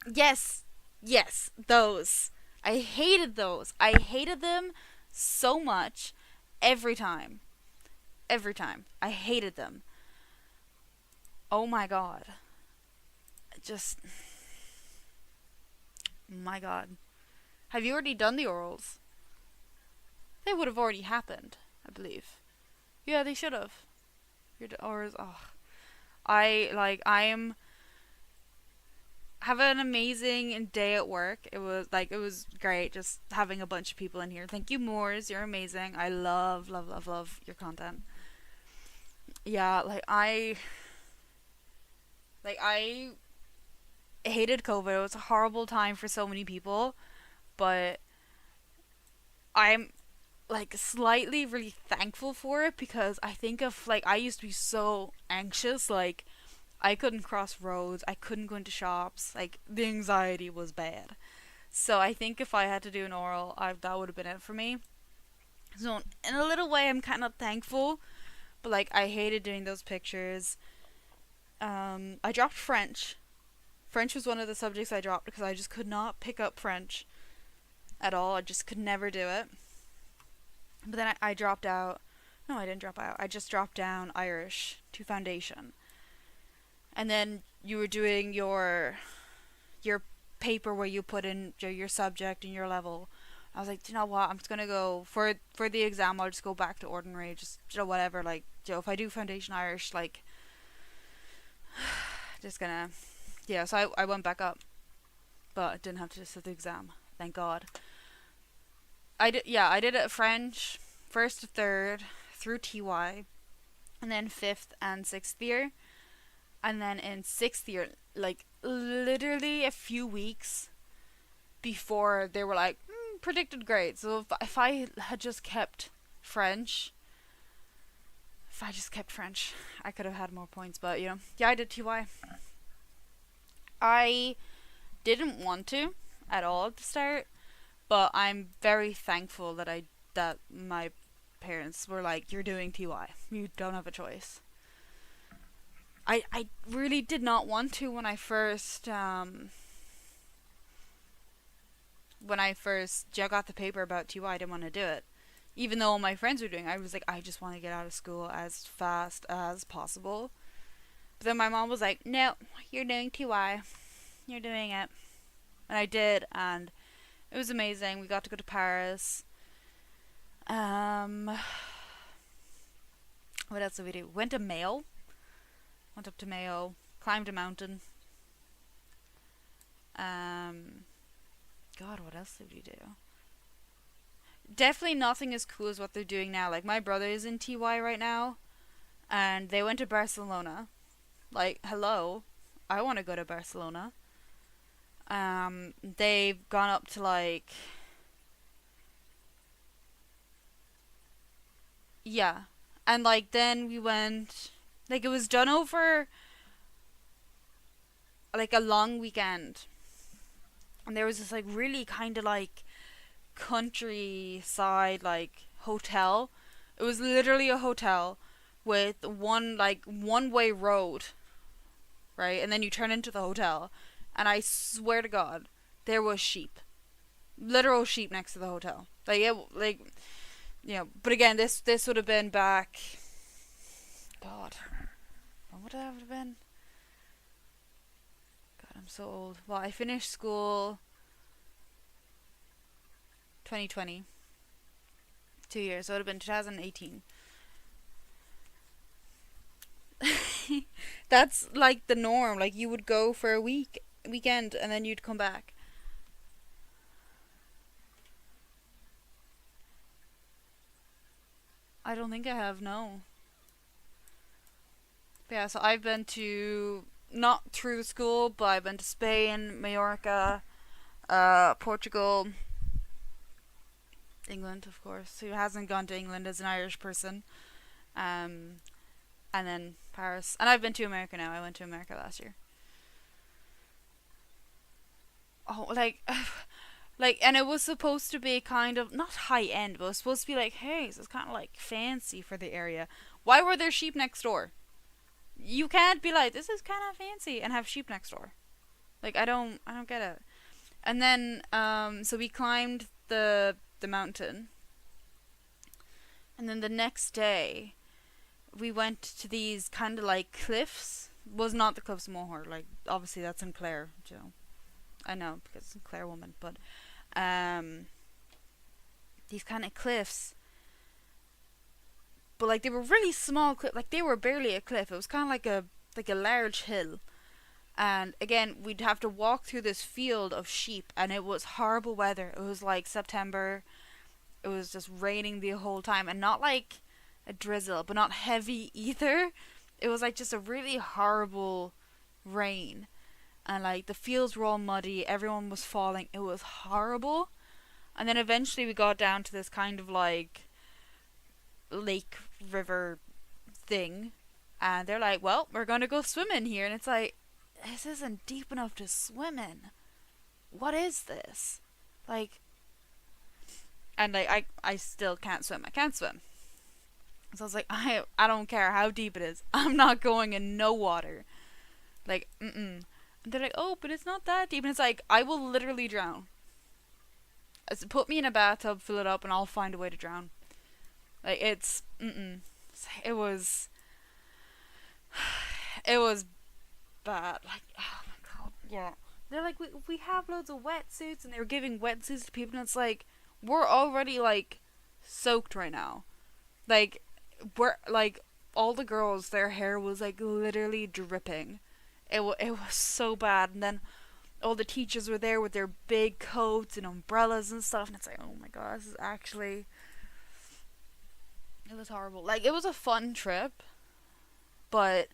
Yes, yes, those. I hated those. I hated them so much every time. Every time. I hated them. Oh my god. Just. My god. Have you already done the orals? They would have already happened, I believe. Yeah, they should have. Your orals. Oh. I am have an amazing day at work. It was great just having a bunch of people in here. Thank you, Moors. You're amazing. I love, love, love, love your content. Yeah, I hated COVID. It was a horrible time for so many people, but I'm like slightly really thankful for it, because I think of like I used to be so anxious, like I couldn't cross roads, I couldn't go into shops, like the anxiety was bad. So I think if I had to do an oral, that would have been it for me. So in a little way, I'm kind of thankful, but like I hated doing those pictures. I dropped French. French was one of the subjects I dropped because I just could not pick up French at all. I just could never do it. But then I dropped out. No, I didn't drop out. I just dropped down Irish to foundation. And then you were doing your paper where you put in your subject and your level. I was like, you know what? I'm just gonna go for the exam. I'll just go back to ordinary. Just whatever. Like, if I do foundation Irish, like, just gonna, yeah. So I went back up, but I didn't have to sit the exam. Thank God. I did it French, first to third, through TY, and then fifth and sixth year. And then in sixth year, like literally a few weeks before they were like, predicted grades. So if I had just kept French, I could have had more points. But yeah, I did TY. I didn't want to at all at the start, but I'm very thankful that my parents were like, "You're doing TY. You don't have a choice." I really did not want to when I first got the paper about TY. I didn't want to do it, even though all my friends were doing it. I was like, I just want to get out of school as fast as possible. But then my mom was like, "No, you're doing TY. You're doing it," and I did, and it was amazing. We got to go to Paris. What else did we do? Went to Mayo. Went up to Mayo. Climbed a mountain. God, what else did we do? Definitely nothing as cool as what they're doing now. Like, my brother is in TY right now, and they went to Barcelona. Like, hello, I want to go to Barcelona. They've gone up to like, yeah, and like then we went, like it was done over like a long weekend, and there was this like really kind of like countryside like hotel. It was literally a hotel with one way road, right? And then you turn into the hotel, and I swear to God, there was sheep, literal sheep next to the hotel. Like it, like, But again, this would have been back. God, when would that have been? God, I'm so old. Well, I finished school 2020. 2 years, so it would have been 2018. That's like the norm. Like you would go for a weekend and then you'd come back. I don't think I have, no. But yeah, so I've been to, not through school, but I've been to Spain, Majorca, Portugal, England, of course. Who hasn't gone to England as an Irish person? Um, and then Paris. And I've been to America now. I went to America last year. Oh, like, and it was supposed to be kind of not high end, but it was supposed to be like, hey, so it's kind of like fancy for the area. Why were there sheep next door? You can't be like, this is kind of fancy and have sheep next door. Like, I don't get it. And then, so we climbed the mountain, and then the next day, we went to these kind of like cliffs. Was not the Cliffs of Moher, like obviously that's in Clare, I know because it's in Clare woman, but these kind of cliffs, but like they were really small like they were barely a cliff. It was kind of like a large hill, and again we'd have to walk through this field of sheep, and it was horrible weather. It was like September. It was just raining the whole time, and not like a drizzle, but not heavy either. It was like just a really horrible rain, and like the fields were all muddy. Everyone was falling. It was horrible. And then eventually we got down to this kind of like lake river thing, and they're like, well, we're gonna go swimming here. And it's like, this isn't deep enough to swim in. What is this? Like, and like I still can't swim. I can't swim. So I was like, I don't care how deep it is. I'm not going in no water. Like, mm-mm. And they're like, oh, but it's not that deep. And it's like, I will literally drown. Put me in a bathtub, fill it up, and I'll find a way to drown. Like, it's, mm-mm. It was bad. Like, oh my god, yeah. They're like, we have loads of wetsuits, and they were giving wetsuits to people, and it's like, we're already, like, soaked right now. Like, we're, like, all the girls, their hair was, like, literally dripping. It was so bad, and then all the teachers were there with their big coats and umbrellas and stuff, and it's like, oh my god, this is actually, it was horrible. Like, it was a fun trip, but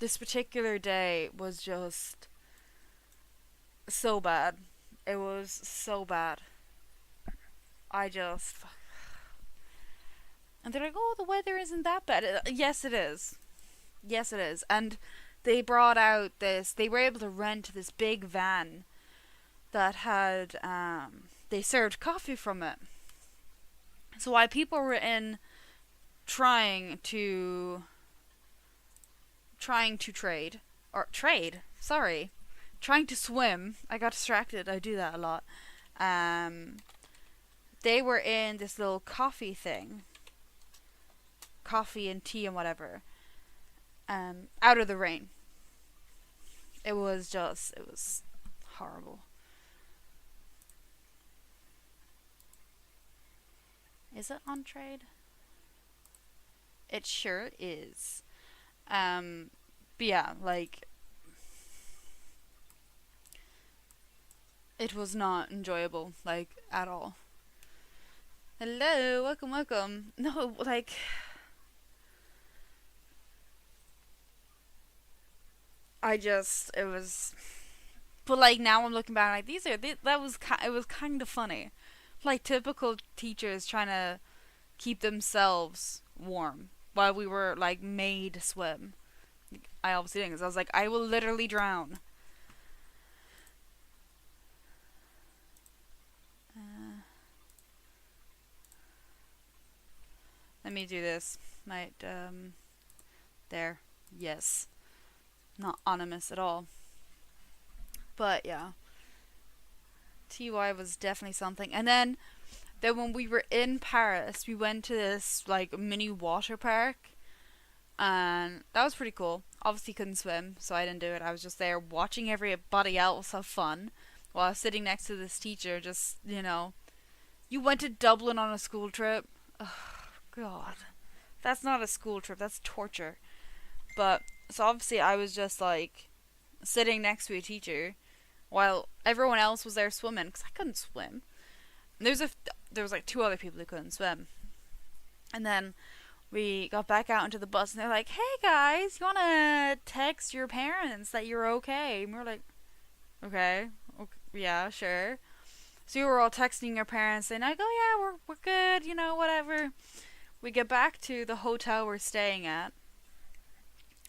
this particular day was just so bad. It was so bad. I just, and they're like, oh, the weather isn't that bad. Yes, it is. Yes, it is. And they brought out this, they were able to rent this big van that had, they served coffee from it. So while people were in trying to trade, or trade, sorry, trying to swim, I got distracted, I do that a lot, they were in this little coffee thing, coffee and tea and whatever, out of the rain. It was horrible. Is it on trade? It sure is. But yeah, like, it was not enjoyable, like, at all. Hello, welcome. No, like, it was, but like now I'm looking back, like, it was kind of funny. Like, typical teachers trying to keep themselves warm while we were, like, made to swim. I obviously didn't, because I was like, I will literally drown. Let me do this. Might, there. Yes. Not anonymous at all. But, yeah. TY was definitely something. And then when we were in Paris, we went to this, like, mini water park. And that was pretty cool. Obviously couldn't swim, so I didn't do it. I was just there watching everybody else have fun while I was sitting next to this teacher, just, you know. You went to Dublin on a school trip? Oh, God. That's not a school trip, that's torture. But, so obviously I was just, like, sitting next to a teacher while everyone else was there swimming, because I couldn't swim. And there was like 2 other people who couldn't swim. And then we got back out into the bus, and they're like, hey guys, you want to text your parents that you're okay? And we were like, okay, yeah, sure. So we were all texting our parents, saying like, oh yeah, we're good, you know, whatever. We get back to the hotel we're staying at,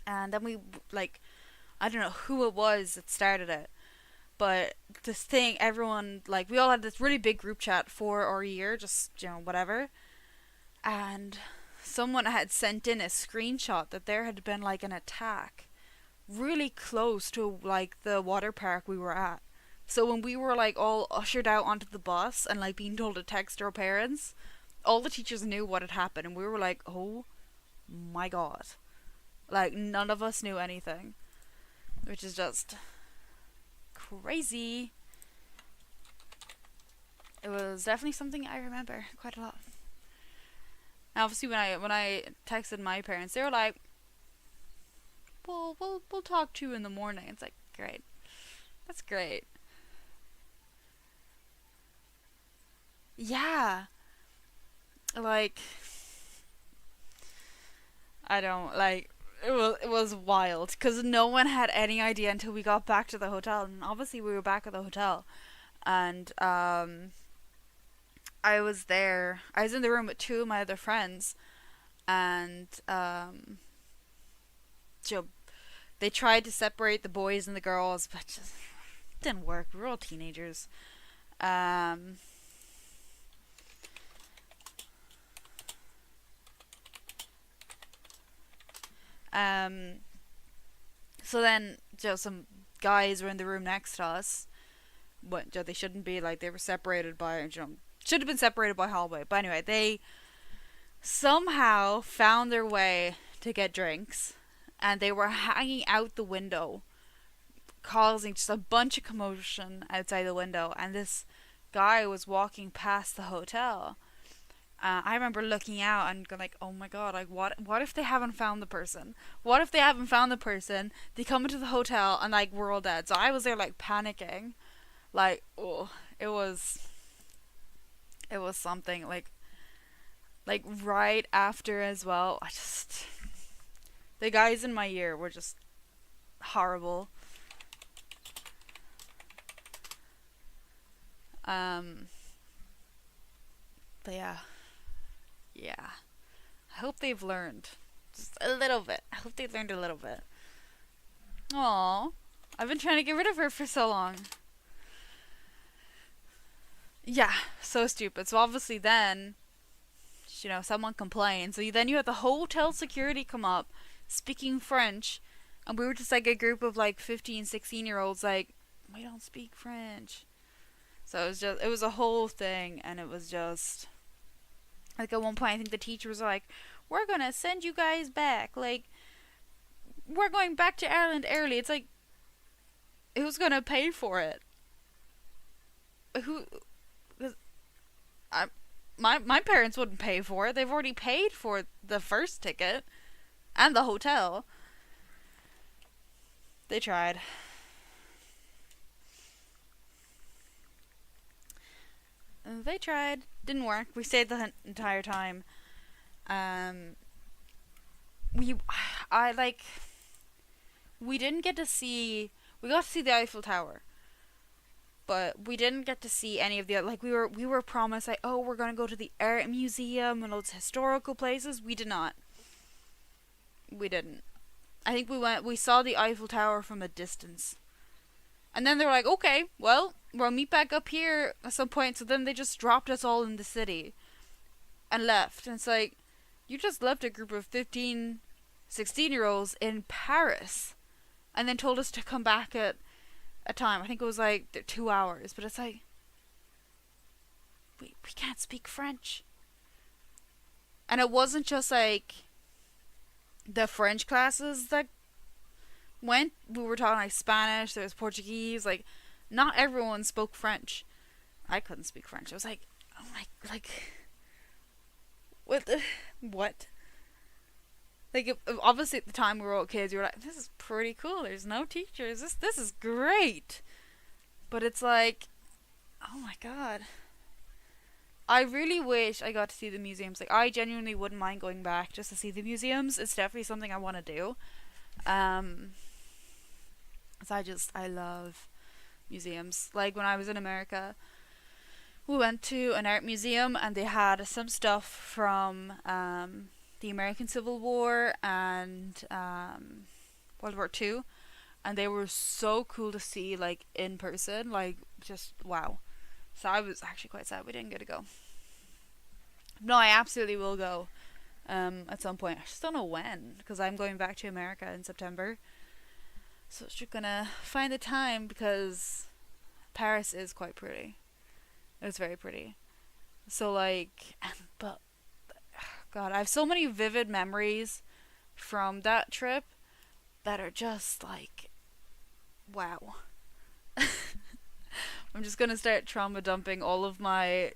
and then we, like, I don't know who it was that started it, but this thing, everyone, like, we all had this really big group chat for our year, just, you know, whatever. And someone had sent in a screenshot that there had been, like, an attack really close to, like, the water park we were at. So when we were, like, all ushered out onto the bus and, like, being told to text our parents, all the teachers knew what had happened, and we were like, oh my god. Like, none of us knew anything. Which is just crazy. It was definitely something I remember quite a lot. Now, obviously, when I texted my parents, they were like, "Well, we'll talk to you in the morning." It's like, great, that's great. Yeah, like, I don't like. It was wild because no one had any idea until we got back to the hotel, and obviously we were back at the hotel, and I was there. I was in the room with two of my other friends, and so they tried to separate the boys and the girls, but just didn't work. We were all teenagers. Um, um, so then, some guys were in the room next to us, but they shouldn't be. Like, they were separated by, should have been separated by hallway. But anyway, they somehow found their way to get drinks, and they were hanging out the window, causing just a bunch of commotion outside the window. And this guy was walking past the hotel. I remember looking out and going like, "Oh my god! Like, what if they haven't found the person? What if they haven't found the person? They come into the hotel and like we're all dead." So I was there like panicking, like, oh, it was something like right after as well. The guys in my year were just horrible. Um, but yeah. I hope they've learned just a little bit. I hope they learned a little bit. Aw, I've been trying to get rid of her for so long. Yeah, so stupid. So obviously then, someone complained. So then you had the hotel security come up, speaking French, and we were just like a group of like 15, 16-year-olds like, we don't speak French. So it was a whole thing, and it was just, like, at one point I think the teacher was like, we're gonna send you guys back. Like, we're going back to Ireland early. It's like, who's gonna pay for it? Who? My parents wouldn't pay for it. They've already paid for the first ticket and the hotel. They tried. They tried. Didn't work. We stayed the entire time. Um, we, I like. We didn't get to see. We got to see the Eiffel Tower, but we didn't get to see any of the like. We were promised like, oh, we're gonna go to the art museum and those historical places. We did not. We didn't. I think we saw the Eiffel Tower from a distance. And then they were like, okay, well, we'll meet back up here at some point. So then they just dropped us all in the city and left. And it's like, you just left a group of 15, 16-year-olds in Paris and then told us to come back at a time. I think it was like 2 hours. But it's like, we can't speak French. And it wasn't just like the French classes that went. We were talking like Spanish, there was Portuguese. Like, not everyone spoke French. I couldn't speak French. I was like, oh my, like, what? Like, obviously at the time we were all kids. We were like, this is pretty cool. There's no teachers. This is great. But it's like, oh my god. I really wish I got to see the museums. Like, I genuinely wouldn't mind going back just to see the museums. It's definitely something I want to do. So I love museums. Like, when I was in America, we went to an art museum and they had some stuff from the American Civil War and World War II, and they were so cool to see, like, in person. Like, just wow. So I was actually quite sad we didn't get to go. No, I absolutely will go at some point. I just don't know when, because I'm going back to America in September. So just gonna find the time, because Paris is quite pretty. It's very pretty. So, like, but God, I have so many vivid memories from that trip that are just like, wow. I'm just gonna start trauma dumping all of my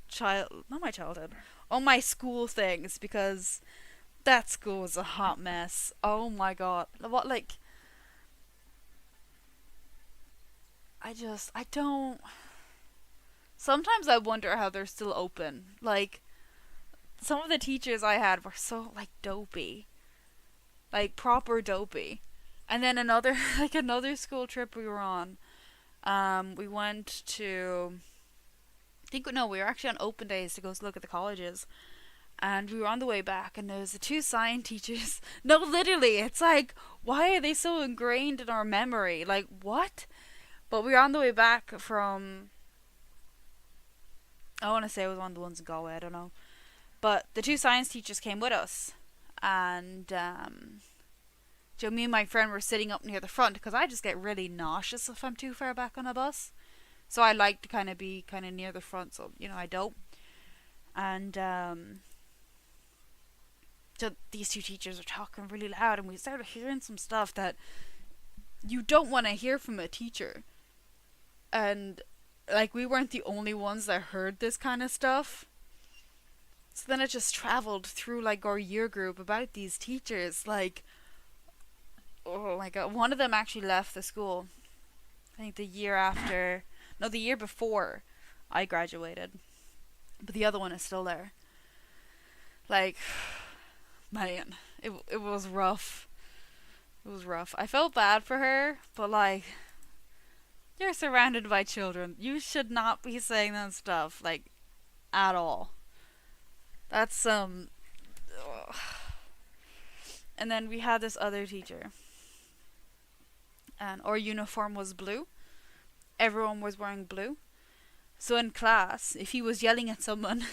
all my school things, because that school was a hot mess. Oh my god. What, like, I don't. Sometimes I wonder how they're still open. Like, some of the teachers I had were so, like, dopey. Like, proper dopey. And then another school trip we were on, we went to I think no, we were actually on open days to go look at the colleges, and we were on the way back, and there was the two science teachers. No, literally, it's like, why are they so ingrained in our memory? Like, what? But we were on the way back from, I want to say it was one of the ones in Galway, I don't know. But the two science teachers came with us, and Joe, me and my friend were sitting up near the front because I just get really nauseous if I'm too far back on a bus. So I like to kind of be kind of near the front, so I don't. And so these two teachers are talking really loud, and we started hearing some stuff that you don't want to hear from a teacher. And like, we weren't the only ones that heard this kind of stuff. So then it just traveled through like our year group about these teachers. Like, oh my god, one of them actually left the school. I think the year before I graduated. But the other one is still there. Like, man, it was rough. It was rough. I felt bad for her, but like, you're surrounded by children. You should not be saying that stuff, like, at all. That's ugh. And then we had this other teacher, and our uniform was blue. Everyone was wearing blue. So in class, if he was yelling at someone,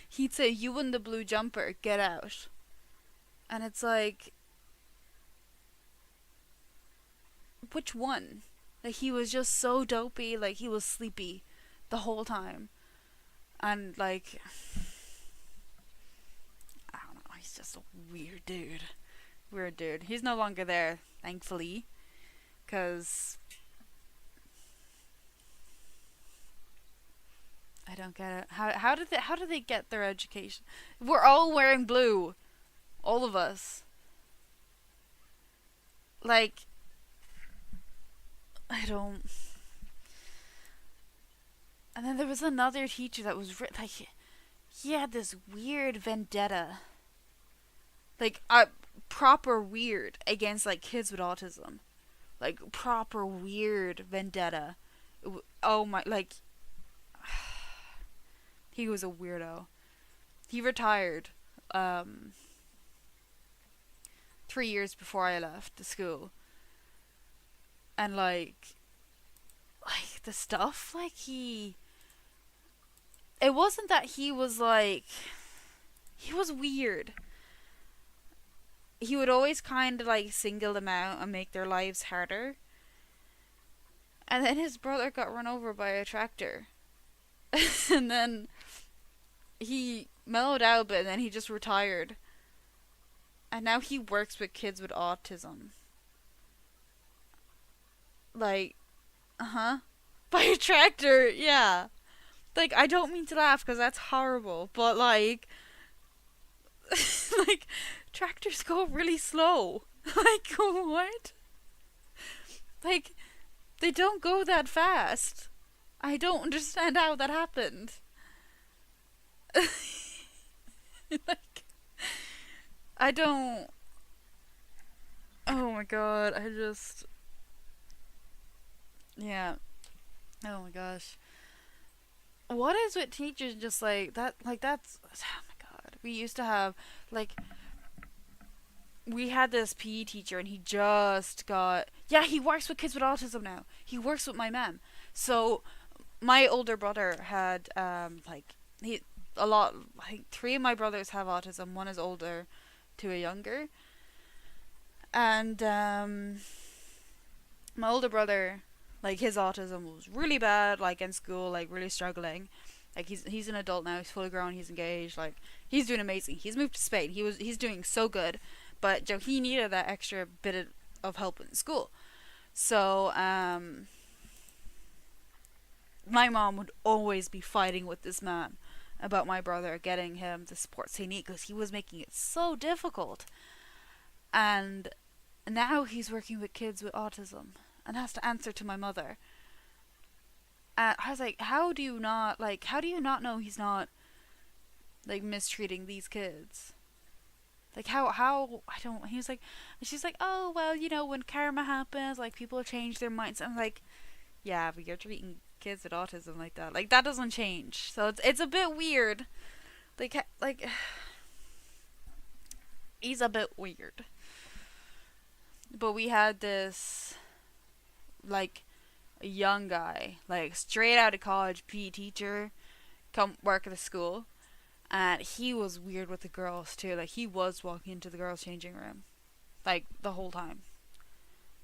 he'd say, "You in the blue jumper, get out." And it's like, which one? Like, he was just so dopey, like, he was sleepy the whole time. And like, I don't know, he's just a weird dude. Weird dude. He's no longer there, thankfully, because I don't get it. How did they get their education? We're all wearing blue, all of us. Like, I don't. And then there was another teacher that was like, he had this weird vendetta, like proper weird, against like kids with autism, like proper weird vendetta. Oh my, like, he was a weirdo. He retired 3 years before I left the school. And like the stuff, like, it wasn't that he was like, he was weird. He would always kind of like single them out and make their lives harder. And then his brother got run over by a tractor. And then he mellowed out a bit, and then he just retired. And now he works with kids with autism. Like, by a tractor, yeah. Like, I don't mean to laugh because that's horrible, but like, like, tractors go really slow. Like, what? Like, they don't go that fast. I don't understand how that happened. Like, I don't. Oh my god, I just. Yeah. Oh my gosh. What is with teachers just like that? Like, that's. Oh my god. We used to have, like. We had this PE teacher, and he just got. Yeah, he works with kids with autism now. He works with my mom. So, my older brother had, like. A lot. I think 3 of my brothers have autism. One is older, 2 are younger. And, my older brother, like, his autism was really bad, like, in school, like, really struggling. Like, he's an adult now, he's fully grown, he's engaged, like, he's doing amazing. He's moved to Spain, he's doing so good, but Joe, he needed that extra bit of help in school. So, my mom would always be fighting with this man about my brother getting him the supports he needs, because he was making it so difficult. And now he's working with kids with autism and has to answer to my mother. And I was like, how do you not know he's not, like, mistreating these kids? Like, how, I don't, he was like, and she's like, oh, well, when karma happens, like, people change their minds. I'm like, yeah, but you're treating kids with autism like that. Like that doesn't change. So it's a bit weird. Like he's a bit weird. But we had this like a young guy, like straight out of college, PE teacher, come work at a school, and he was weird with the girls too. Like he was walking into the girls' changing room, like the whole time,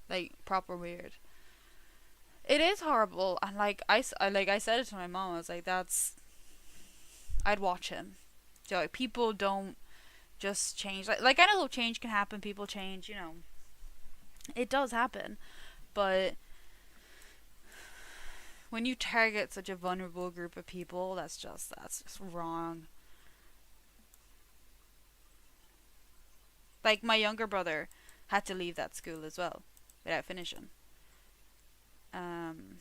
like proper weird. It is horrible, and like I said it to my mom. I was like, "That's I'd watch him." So like people don't just change. Like I know change can happen. People change. You know, it does happen, but when you target such a vulnerable group of people, that's just wrong. Like my younger brother had to leave that school as well without finishing. Um,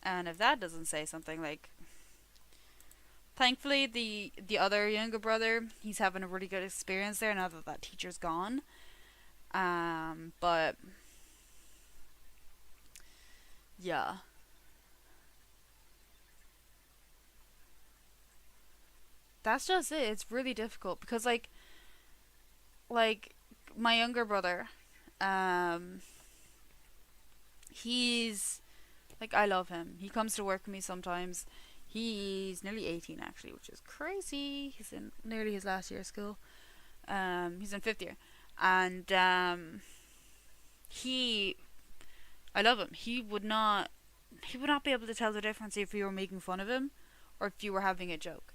and if that doesn't say something, like thankfully the other younger brother, he's having a really good experience there now that that teacher's gone. But yeah, that's just it. It's really difficult because like my younger brother, um, he's like I love him. He comes to work with me sometimes. He's nearly 18 actually, which is crazy. He's in nearly his last year of school. He's in fifth year, and he I love him. He would not be able to tell the difference if you were making fun of him or if you were having a joke.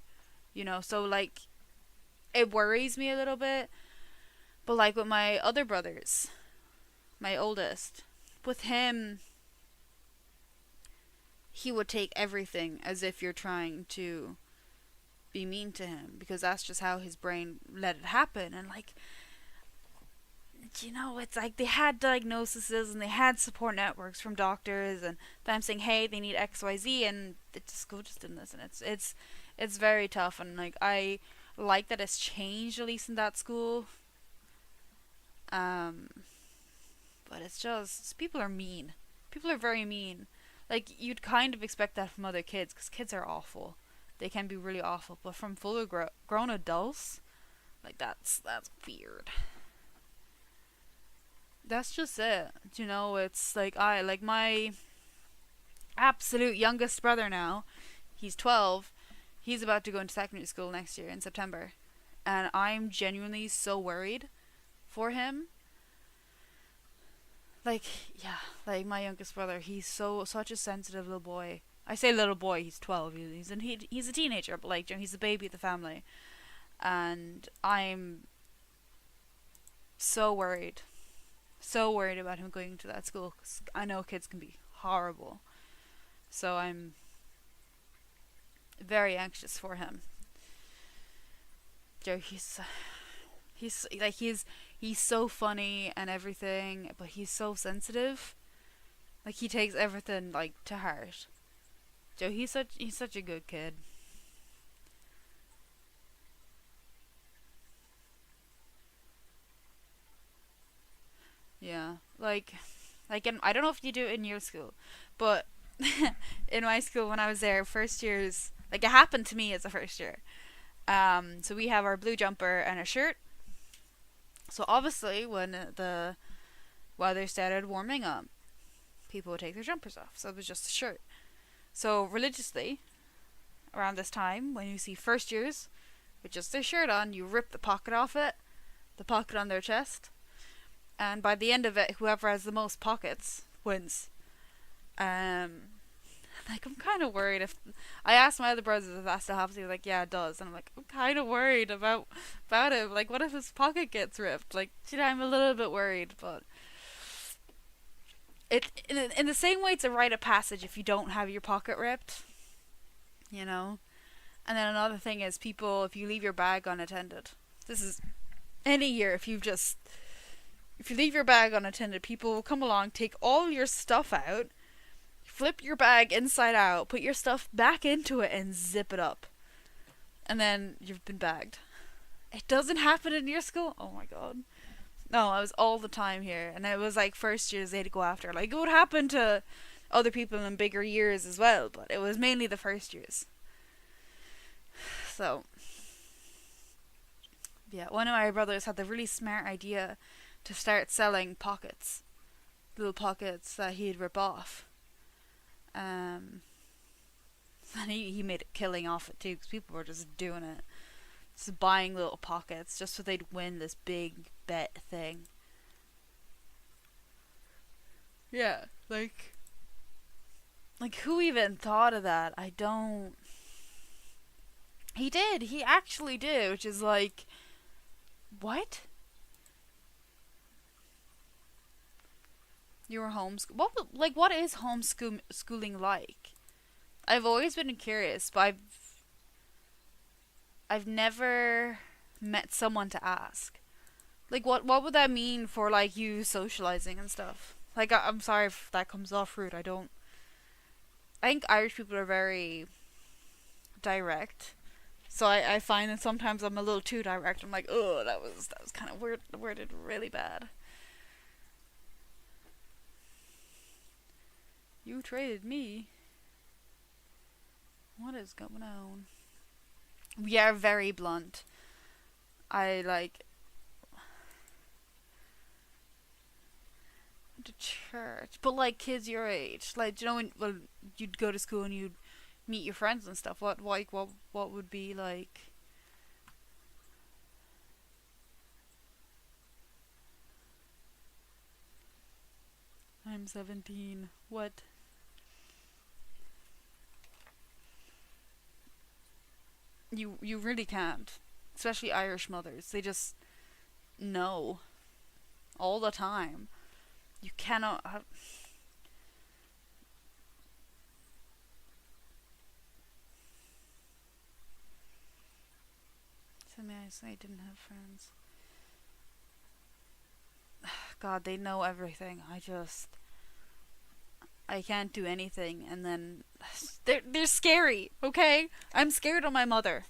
You know, so like it worries me a little bit. But like with my other brothers, my oldest, with him, he would take everything as if you're trying to be mean to him because that's just how his brain let it happen. And like, you know, it's like they had diagnoses and they had support networks from doctors and them saying, hey, they need XYZ, and the school just didn't listen. It's very tough, and like I like that it's changed at least in that school. Um, but it's just people are mean. People are very mean. Like you'd kind of expect that from other kids because kids are awful. They can be really awful, but from fully grown adults, like that's weird. That's just it. You know, it's like I like my absolute youngest brother now. He's 12. He's about to go into secondary school next year in September. And I'm genuinely so worried for him. Like, yeah, like my youngest brother, he's such a sensitive little boy. I say little boy, he's 12. He's a teenager, but like, you know, he's the baby of the family. And I'm so worried. So worried about him going to that school because I know kids can be horrible. So I'm very anxious for him. Joe, he's so funny and everything, but he's so sensitive. Like he takes everything like to heart. Joe, he's such a good kid. Yeah, I don't know if you do it in your school, but in my school when I was there, first years, like it happened to me as a first year. So we have our blue jumper and a shirt. So obviously, when the weather started warming up, people would take their jumpers off. So it was just a shirt. So religiously, around this time, when you see first years with just their shirt on, you rip the pocket off it, the pocket on their chest, and by the end of it, whoever has the most pockets wins. Um, like I'm kind of worried if I asked my other brothers if that still happens. He was like, "Yeah, it does," and I'm like, I'm kind of worried about him. Like, what if his pocket gets ripped? Like, you know, I'm a little bit worried, but in the same way, it's a rite of passage if you don't have your pocket ripped, you know. And then another thing is people if you leave your bag unattended. This is any year if you leave your bag unattended, people will come along, take all your stuff out, flip your bag inside out, put your stuff back into it, and zip it up. And then you've been bagged. It doesn't happen in your school? Oh my god. No, I was all the time here. And it was like first years they had to go after. Like, it would happen to other people in bigger years as well, but it was mainly the first years. So, yeah, one of my brothers had the really smart idea to start selling pockets, little pockets that he'd rip off. Um, and he made a killing off it too, because people were just doing it. Just buying little pockets just so they'd win this big bet thing. Yeah, like who even thought of that? I don't. He did. He actually did, which is like, what? You were homeschool. What is homeschooling like? I've always been curious, but I've never met someone to ask. Like, what would that mean for like you socializing and stuff? Like, I'm sorry if that comes off rude. I don't. I think Irish people are very direct, so I find that sometimes I'm a little too direct. I'm like, oh, that was kind of worded really bad. You traded me. What is going on? We are very blunt. I like to church, but like kids your age, like, you know, when you'd go to school and you'd meet your friends and stuff. What would be like? I'm 17. What? You really can't, especially Irish mothers. They just know all the time. You cannot have. Tell me I didn't have friends. God, they know everything. I can't do anything, and then they're scary. Okay, I'm scared of my mother.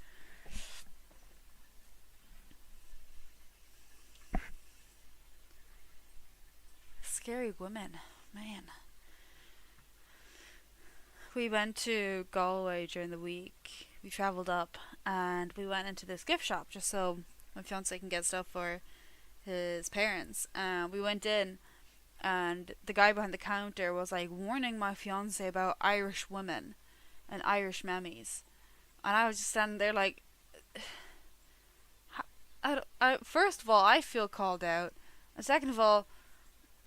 Scary women, man. We went to Galway during the week. We travelled up, and we went into this gift shop just so my fiance can get stuff for his parents. We went in, and the guy behind the counter was like warning my fiance about Irish women and Irish mammies, and I was just standing there like, first of all, I feel called out, and second of all,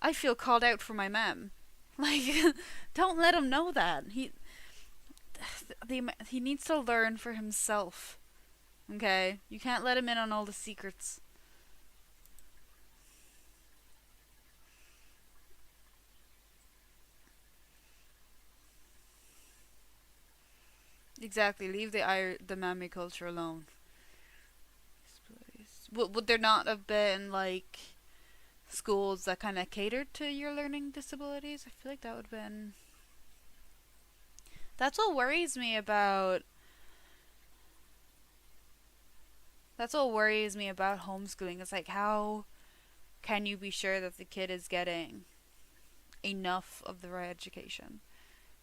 I feel called out for my mem. Like, don't let him know that he needs to learn for himself. Okay, you can't let him in on all the secrets. Exactly. Leave the mammy culture alone. Would there not have been like schools that kind of catered to your learning disabilities? I feel like that would have been. That's what worries me about. That's what worries me about homeschooling. It's like, how can you be sure that the kid is getting enough of the right education?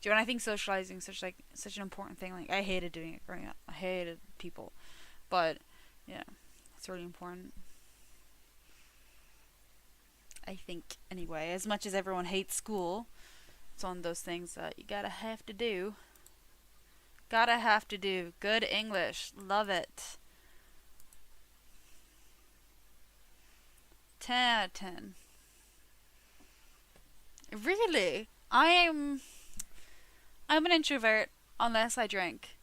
Do you know? And I think socializing is such an important thing. Like, I hated doing it growing up. I hated people, but yeah, it's really important. I think anyway. As much as everyone hates school, it's one of those things that you gotta have to do. Gotta have to do. Good English. Love it. 10 out of 10. Really? I'm an introvert unless I drink.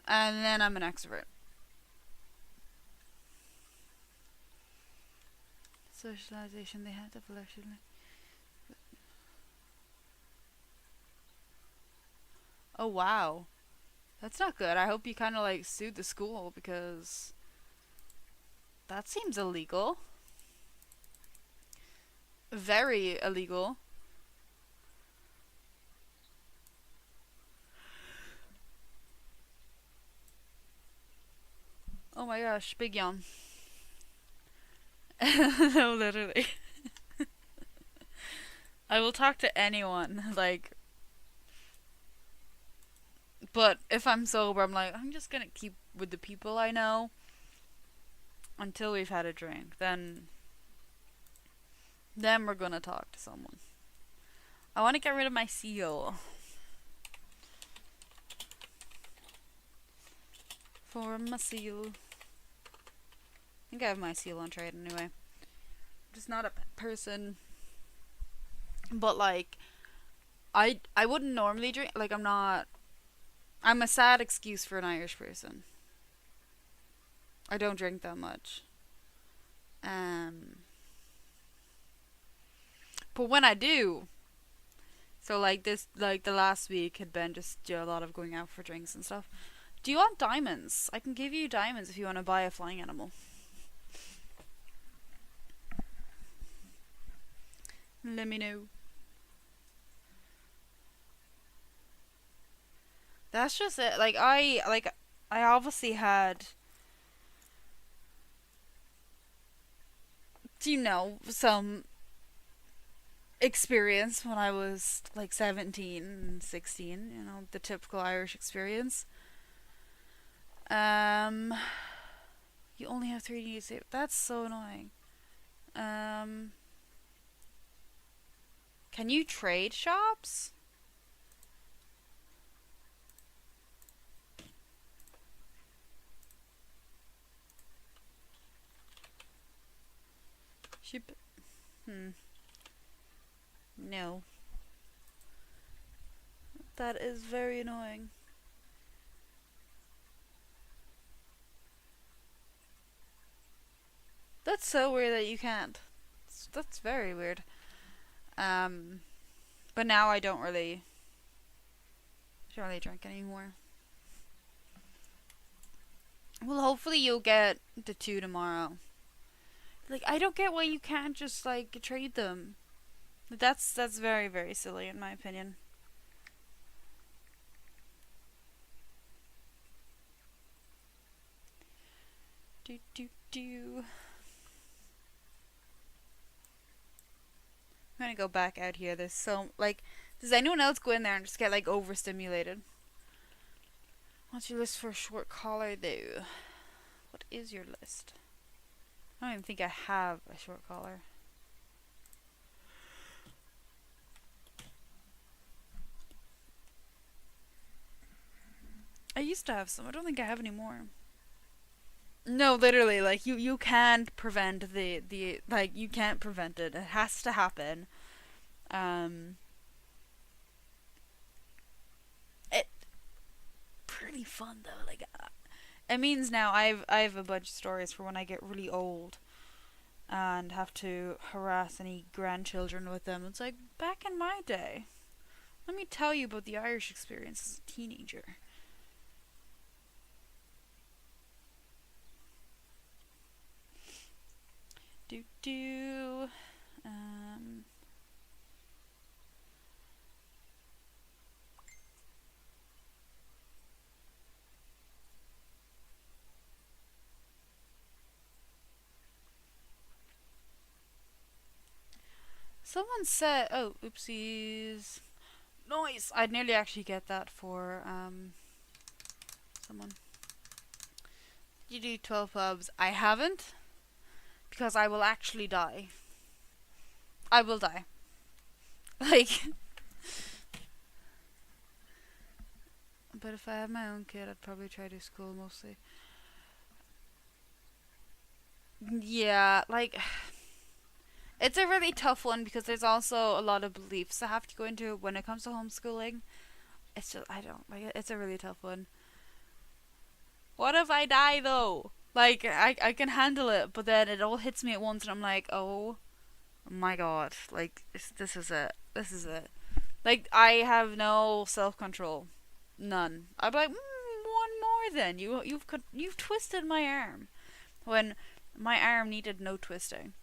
And then I'm an extrovert. Socialization, they have to flexibility. Oh wow. That's not good. I hope you kind of like sued the school, because that seems illegal. Very illegal. Oh my gosh, big yawn. No, literally. I will talk to anyone. Like, But if I'm sober, I'm like, I'm just gonna keep with the people I know until we've had a drink. Then we're gonna talk to someone. I want to get rid of my seal. For my seal. I think I have my seal on trade anyway. I'm just not a person. But like, I wouldn't normally drink. Like, I'm a sad excuse for an Irish person. I don't drink that much. But when I do, so like this, like the last week had been just a lot of going out for drinks and stuff. Do you want diamonds? I can give you diamonds if you want to buy a flying animal. Let me know. That's just it. I obviously had, some experience when I was like 17 and 16, the typical Irish experience. You only have 3 days to save. That's so annoying. Can you trade shops? Ship. No. That is very annoying. That's so weird that you can't. That's very weird. But now I don't really drink anymore. Well, hopefully you'll get the 2 tomorrow. Like, I don't get why you can't just like trade them. That's very, very silly in my opinion. Do. I'm gonna go back out here. There's so, like, does anyone else go in there and just get like overstimulated? What's your list for a short collar though? What is your list? I don't even think I have a short collar. I used to have some. I don't think I have any more. No, literally, like you can't prevent the like you can't prevent it. It has to happen. It pretty fun though. Like, it means now I have a bunch of stories for when I get really old and have to harass any grandchildren with them. It's like back in my day. Let me tell you about the Irish experience as a teenager. Do. Someone said, oh, oopsies. Nice. I'd nearly actually get that for someone. You do 12 pubs. I haven't, because I will actually die. I will die. Like, but if I had my own kid, I'd probably try to do school mostly. Yeah, like, it's a really tough one because there's also a lot of beliefs that have to go into it when it comes to homeschooling. It's just, I don't like it. It's a really tough one. What if I die though? Like, I can handle it, but then it all hits me at once and I'm like, oh my god, like, this is it. This is it. Like, I have no self-control. None. I'd be like, one more then. You've twisted my arm. When my arm needed no twisting.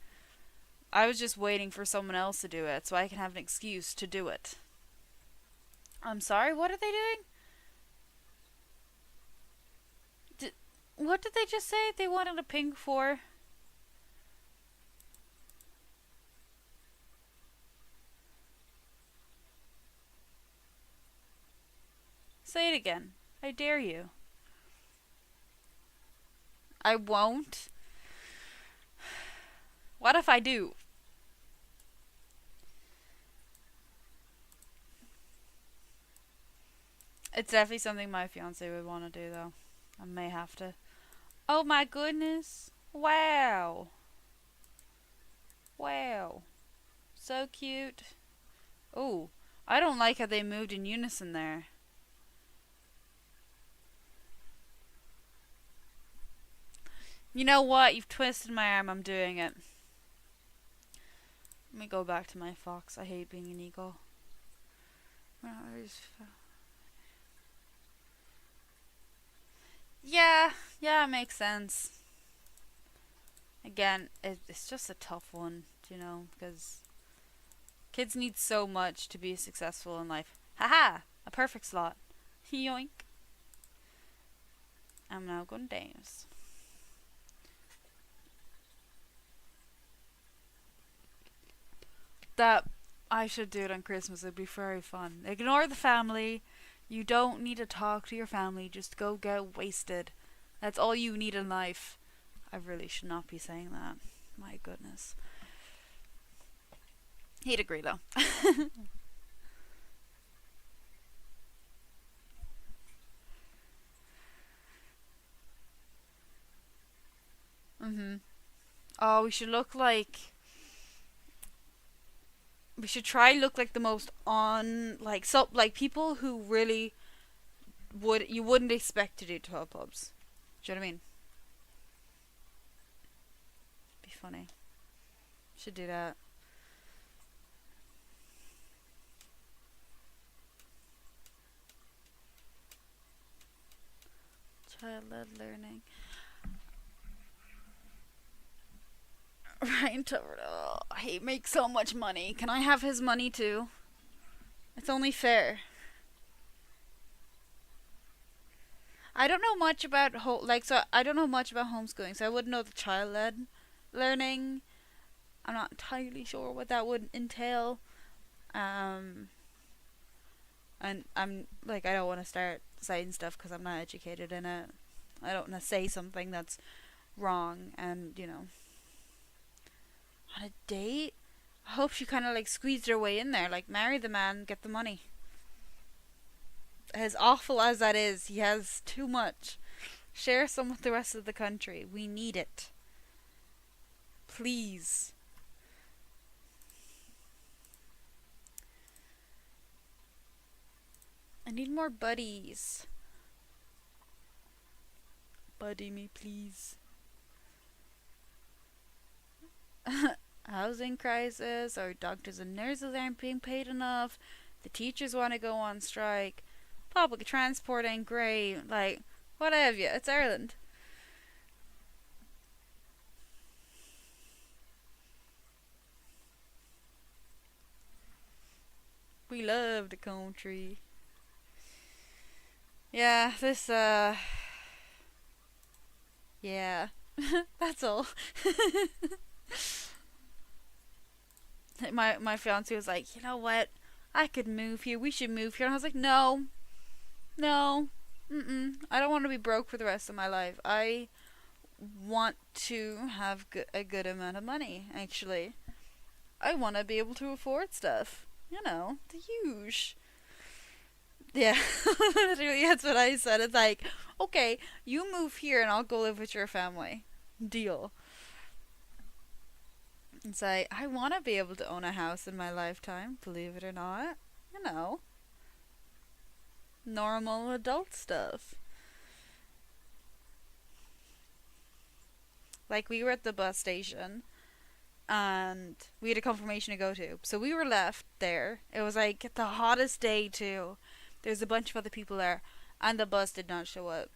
I was just waiting for someone else to do it so I can have an excuse to do it. I'm sorry, what are they doing? What did they just say? They wanted a pink for? Say it again. I dare you. I won't. What if I do? It's definitely something my fiance would want to do, though. I may have to. Oh my goodness. Wow. Wow. So cute. Oh, I don't like how they moved in unison there. You know what? You've twisted my arm. I'm doing it. Let me go back to my fox. I hate being an eagle. Yeah, yeah, it makes sense. Again, it's just a tough one, because kids need so much to be successful in life. Haha! A perfect slot. Yoink. I'm now going to dance. That I should do it on Christmas. It'd be very fun. Ignore the family. You don't need to talk to your family. Just go get wasted. That's all you need in life. I really should not be saying that. My goodness. He'd agree though. Mhm. Oh, we should try look like the most on like people who really you wouldn't expect to do 12 pubs. Do you know what I mean? Be funny. Should do that. Child-led learning. Ryan Tuber. Oh, he makes so much money. Can I have his money too? It's only fair. I don't know much about I don't know much about homeschooling, so I wouldn't know the child-led learning. I'm not entirely sure what that would entail. Um, and I don't want to start saying stuff because I'm not educated in it. I don't want to say something that's wrong, and on a date. I hope she kind of squeezed her way in there, marry the man, get the money. As awful as that is, he has too much. Share some with the rest of the country. We need it. Please. I need more buddies. Buddy me, please. Housing crisis, our doctors and nurses aren't being paid enough, the teachers want to go on strike, public transport ain't great, what have you, it's Ireland. We love the country. Yeah, yeah, that's all. My fiance was like, you know what? I could move here. We should move here. And I was like, no, no, I don't want to be broke for the rest of my life. I want to have a good amount of money. Actually, I want to be able to afford stuff. The huge. Yeah, literally, that's what I said. It's like, okay, you move here and I'll go live with your family. Deal. It's like, I want to be able to own a house in my lifetime, believe it or not. You know, normal adult stuff. We were at the bus station and we had a confirmation to go to. So we were left there. It was the hottest day too. There's a bunch of other people there and the bus did not show up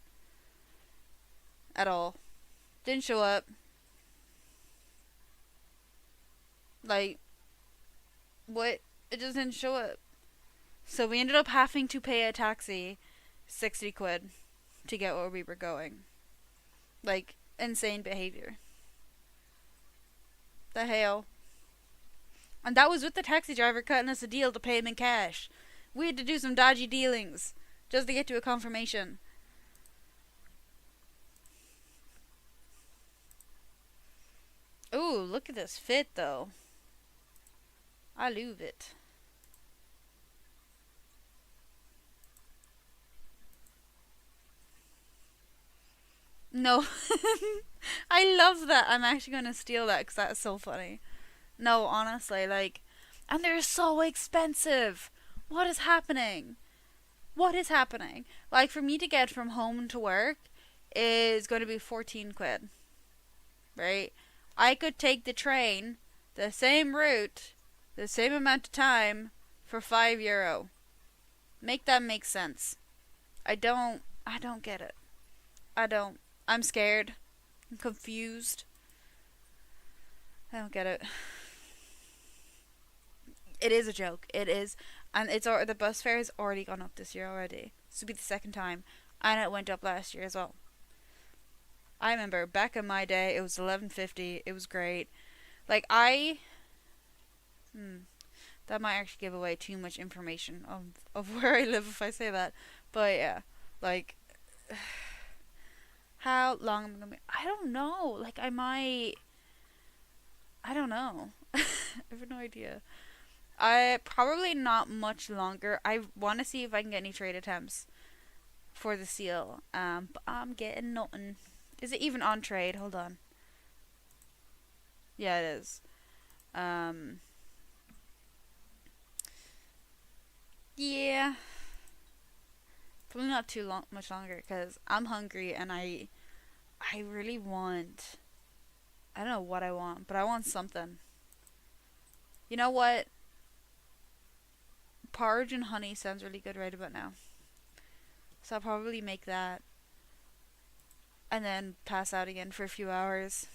at all. Didn't show up. What? It just didn't show up. So we ended up having to pay a taxi 60 quid to get where we were going. Insane behavior. The hell? And that was with the taxi driver cutting us a deal to pay him in cash. We had to do some dodgy dealings just to get to a confirmation. Ooh, look at this fit though. I love it. No. I love that. I'm actually gonna steal that because that's so funny. No, honestly, like, and they're so expensive. What is happening? What is happening? Like, for me to get from home to work is going to be 14 quid, right? I could take the train, the same route, the same amount of time for €5. Make that make sense. I don't get it. I don't. I'm scared. I'm confused. I don't get it. It is a joke. It is, and the bus fare has already gone up this year already. This will be the second time, and it went up last year as well. I remember back in my day, it was 11.50. It was great. Like that might actually give away too much information of where I live if I say that. But yeah, like, how long am I gonna be? I don't know. Like, I might. I don't know. I have no idea. I probably not much longer. I want to see if I can get any trade attempts for the seal. But I'm getting nothing. Is it even on trade? Hold on. Yeah, it is. Yeah. Probably not too much longer because I'm hungry and I really want. I don't know what I want, but I want something. You know what? Porridge and honey sounds really good right about now. So I'll probably make that and then pass out again for a few hours.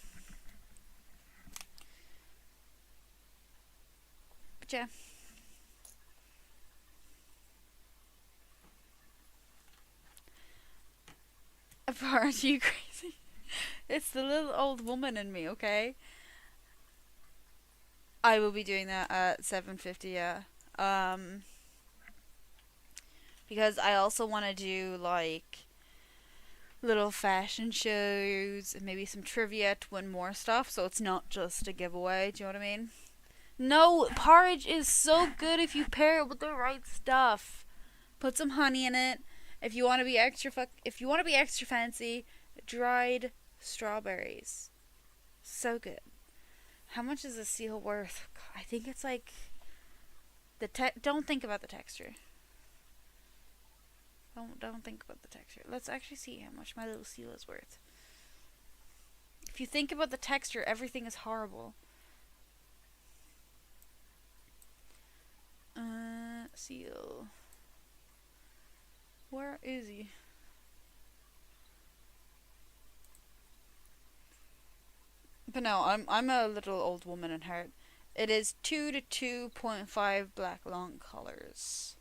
But yeah. Are you crazy? It's the little old woman in me, okay? I will be doing that at 7:50, yeah. Because I also want to do like little fashion shows and maybe some trivia to win more stuff, so it's not just a giveaway. Do you know what I mean? No, porridge is so good if you pair it with the right stuff. Put some honey in it. If you want to be if you want to be extra fancy, dried strawberries. So good. How much is a seal worth? I think it's like don't think about the texture. Don't think about the texture. Let's actually see how much my little seal is worth. If you think about the texture, everything is horrible. Seal. Where is he? But no, I'm a little old woman in heart. It is 2 to 2.5 black long colors.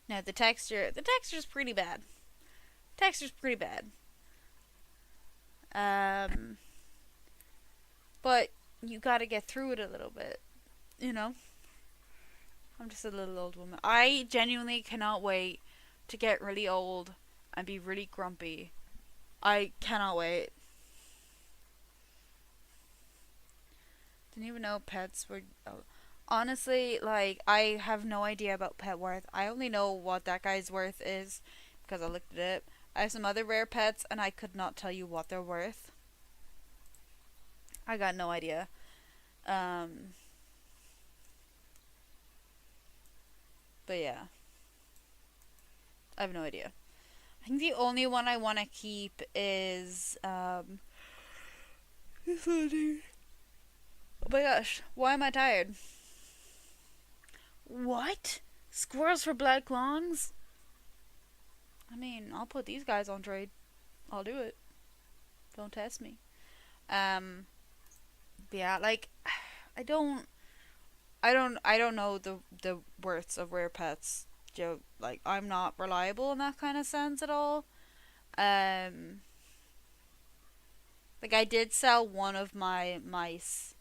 Now the texture's pretty bad. Texture's pretty bad. But you gotta get through it a little bit, you know? I'm just a little old woman. I genuinely cannot wait to get really old and be really grumpy. I cannot wait. Didn't even know pets were. Oh. Honestly, like, I have no idea about pet worth. I only know what that guy's worth is because I looked at it. I have some other rare pets and I could not tell you what they're worth. I got no idea. But yeah. I have no idea. I think the only one I want to keep is this one here. Oh my gosh, why am I tired? What? Squirrels for black longs? I mean, I'll put these guys on trade. I'll do it. Don't test me. Yeah, like I don't know the worths of rare pets. Joe, like, I'm not reliable in that kind of sense at all. Like, I did sell one of my mouse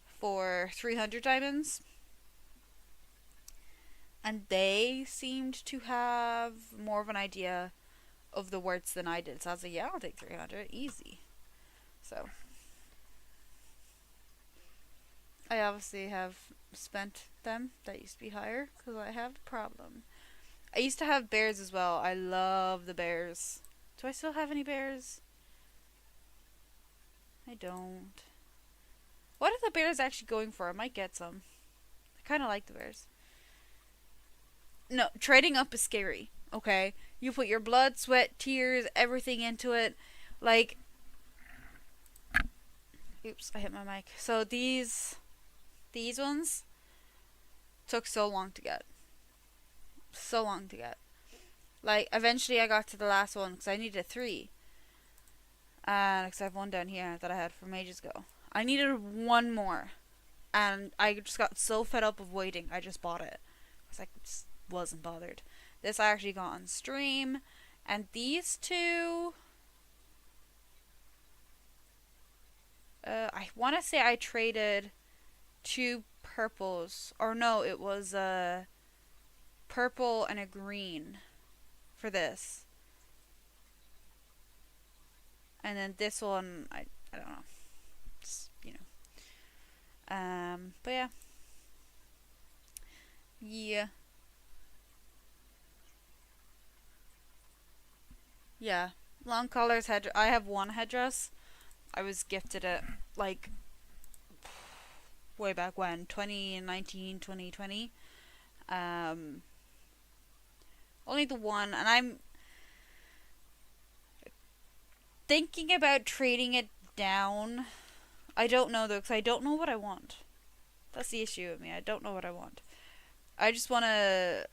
for 300 diamonds. and they seemed to have more of an idea of the words than I did. So I was like, yeah, I'll take 300, easy. So I obviously have spent them. That used to be higher because I have a problem. I used to have bears as well. I love the bears. Do I still have any bears? I don't. What are the bears actually going for? I might get some. I kind of like the bears. No, trading up is scary. Okay, you put your blood, sweat, tears, everything into it. Like, oops, I hit my mic. So these ones took so long to get. So long to get. Like, eventually I got to the last one because I needed 3. And because I have one down here that I had from ages ago. I needed one more. And I just got so fed up of waiting, I just bought it. Because I just wasn't bothered. This I actually got on stream. And these two... I want to say I traded 2 purples. Or no, it was a purple and a green for this. And then this one, I don't know. Just, you know. But yeah. Yeah. Yeah. Long collars headdress. I have one headdress. I was gifted it, like, way back when. 2019, 2020. Only the one. And I'm thinking about trading it down. I don't know though, because I don't know what I want. That's the issue with me. I don't know what I want. I just want to...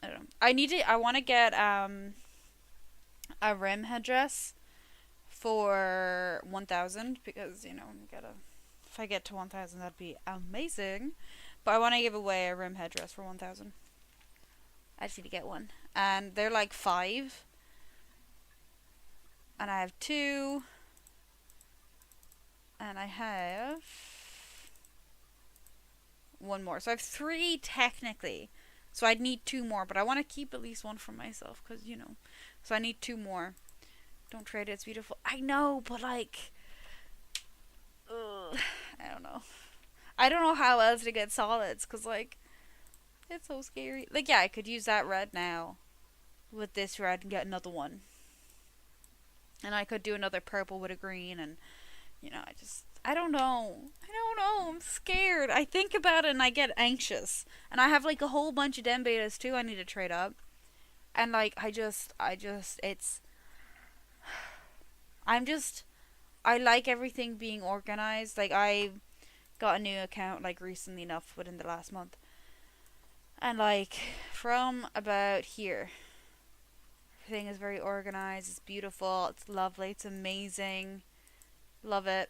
I don't know. I want to get a rim headdress for 1,000 because, you know, if I get to 1,000 that'd be amazing. But I want to give away a rim headdress for 1,000. I just need to get one. And they're like 5. And I have 2. And I have 1 more. So I have 3 technically. So I'd need 2 more. But I want to keep at least 1 for myself. Because, you know. So I need 2 more. Don't trade it. It's beautiful. I know. But like. Ugh, I don't know. I don't know how else to get solids. Because like. It's so scary. Like, yeah. I could use that red now. With this red. And get another one. And I could do another purple with a green. And. You know, I don't know. I'm scared. I think about it and I get anxious. And I have like a whole bunch of dem betas too I need to trade up. And like, I like everything being organized. Like, I got a new account like recently enough within the last month. And like, from about here, everything is very organized. It's beautiful. It's lovely. It's amazing. Love it.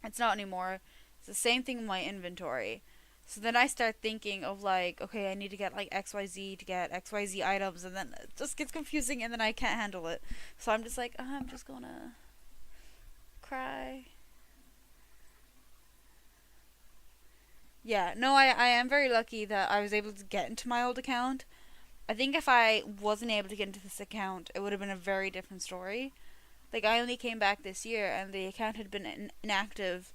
It's not anymore. It's the same thing with my inventory. So then I start thinking of like, okay, I need to get like XYZ to get XYZ items, and then it just gets confusing and then I can't handle it. So I'm just like, I'm just gonna cry. Yeah, no, I am very lucky that I was able to get into my old account. I think if I wasn't able to get into this account, it would have been a very different story. Like, I only came back this year, and the account had been inactive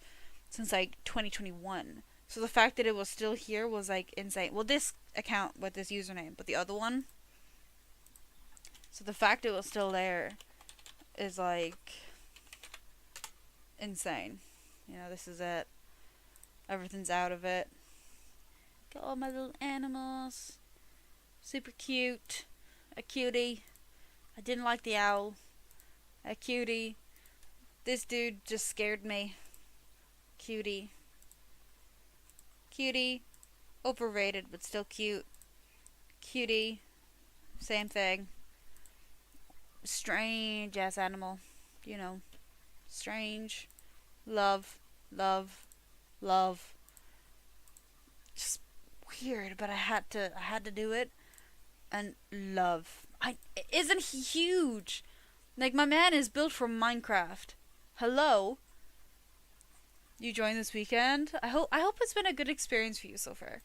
since, like, 2021. So the fact that it was still here was, like, insane. Well, this account with this username, but the other one. So the fact it was still there is, like, insane. You know, this is it. Everything's out of it. Got all my little animals. Super cute. A cutie. I didn't like the owl. A cutie. This dude just scared me. Cutie. Cutie. Overrated, but still cute. Cutie. Same thing. Strange ass animal. You know. Strange. Love. Love. Love. Just weird, but I had to do it. And love. Isn't he huge? Like, my man is built from Minecraft. Hello? You joined this weekend? I hope it's been a good experience for you so far.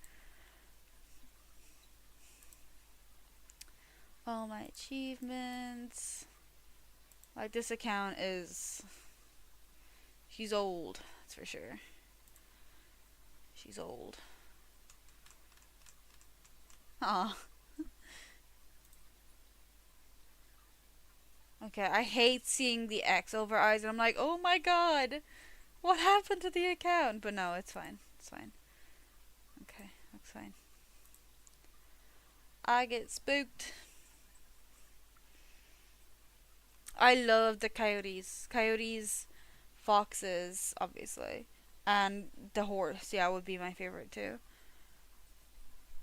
All my achievements. Like, this account is... She's old, that's for sure. She's old. Aw. Okay, I hate seeing the X over eyes, and I'm like, oh my god, what happened to the account? But no, it's fine. It's fine. Okay, that's fine. I get spooked. I love the coyotes. Coyotes, foxes, obviously. And the horse, yeah, would be my favorite too.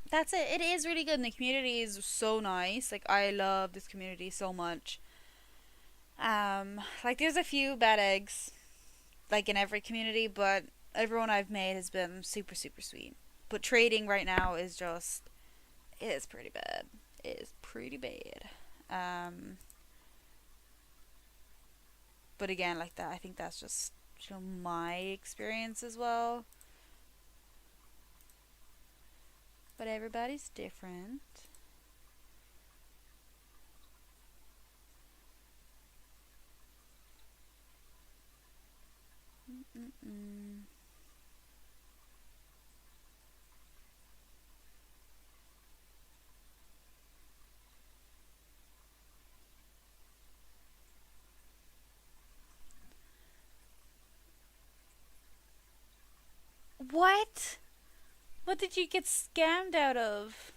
That's it. It is really good, and the community is so nice. Like, I love this community so much. Like, there's a few bad eggs, like, in every community, but everyone I've made has been super, super sweet. But trading right now is just, it is pretty bad. It is pretty bad. But again, like that, I think that's just, my experience as well. But everybody's different. Mm-mm. What? What did you get scammed out of?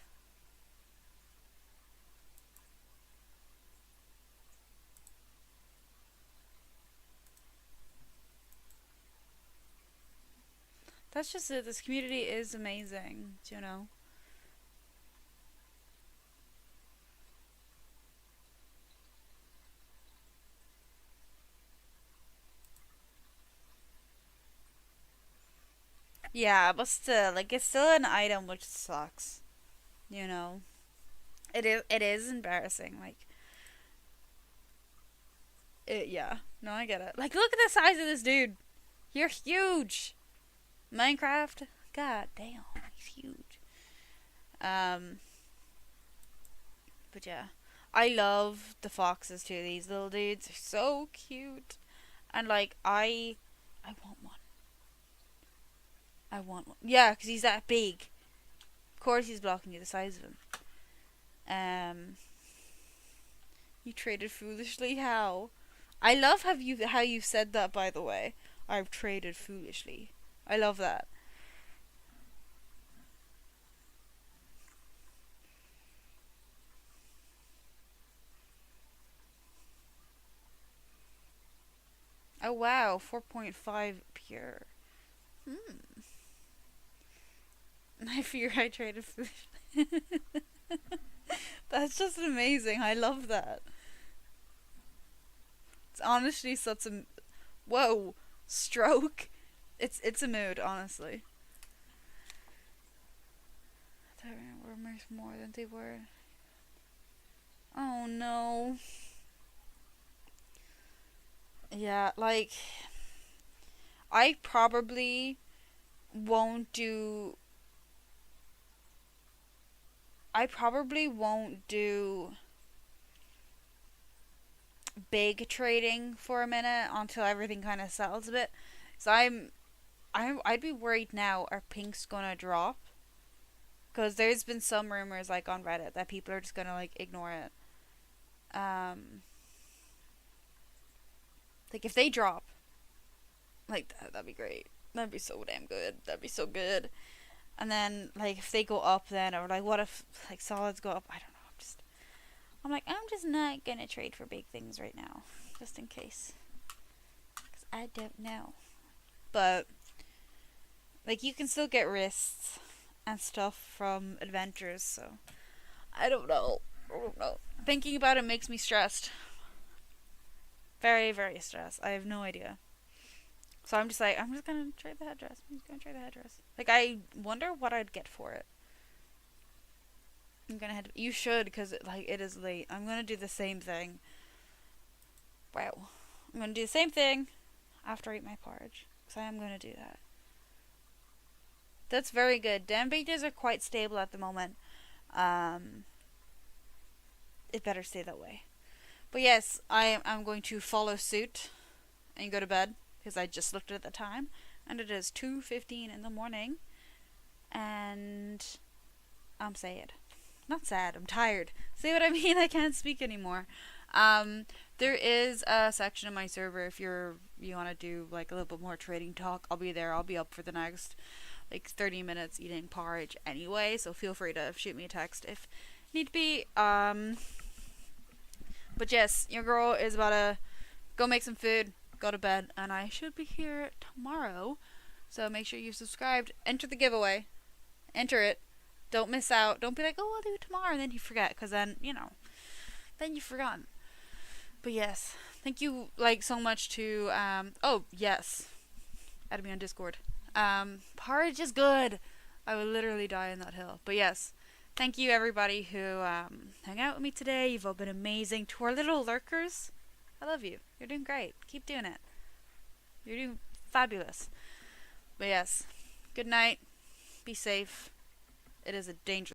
That's just it. This community is amazing, you know? Yeah, but still, like, it's still an item which sucks. You know? It is embarrassing. Like, yeah. No, I get it. Like, look at the size of this dude. You're huge. Minecraft? God damn, he's huge. Um, but yeah. I love the foxes too. These little dudes are so cute. And, like, I want one. I want one. Yeah, because he's that big. Of course he's blocking you, the size of him. You traded foolishly? How? I love how you said that, by the way. I've traded foolishly. I love that. Oh wow, 4.5 pure. Hmm. I fear I traded foolishly. That's just amazing. I love that. It's honestly such a whoa stroke. It's a mood, honestly. There were more than they were. Oh no. Yeah, like I probably won't do. I probably won't do big trading for a minute until everything kind of settles a bit. So I'd be worried now. Are pinks gonna drop? Because there's been some rumors like on Reddit that people are just gonna like ignore it. Um, like if they drop, like that'd be great. That'd be so damn good. That'd be so good. And then like if they go up, then or like what if like solids go up? I don't know. I'm just not gonna trade for big things right now, just in case. Cause I don't know. But like you can still get wrists and stuff from adventures, so I don't know. I don't know. Thinking about it makes me stressed. Very, very stressed. I have no idea. So I'm just like, I'm just gonna trade the headdress. I'm just gonna trade the headdress. Like, I wonder what I'd get for it. I'm gonna head. You should, because like it is late. I'm gonna do the same thing. Wow. I'm gonna do the same thing after I eat my porridge. Because I am gonna do that. That's very good. Dan betas are quite stable at the moment. Um, it better stay that way. But yes, I'm going to follow suit and go to bed because I just looked at the time and it is 2:15 in the morning and I'm sad. Not sad, I'm tired. See what I mean? I can't speak anymore. There is a section in my server if you want to do like a little bit more trading talk. I'll be there. I'll be up for the next like 30 minutes eating porridge anyway, so feel free to shoot me a text if need be. But yes, your girl is about to go make some food, go to bed, and I should be here tomorrow. So make sure you've subscribed. Enter the giveaway. Enter it. Don't miss out. Don't be like, oh, I'll do it tomorrow, and then you forget, because then, then you've forgotten. But yes, thank you, like, so much to, oh, yes, add me on Discord. Porridge is good. I would literally die in that hill. But yes, thank you, everybody who hung out with me today. You've all been amazing. To our little lurkers, I love you. You're doing great. Keep doing it. You're doing fabulous. But yes, good night. Be safe. It is a dangerous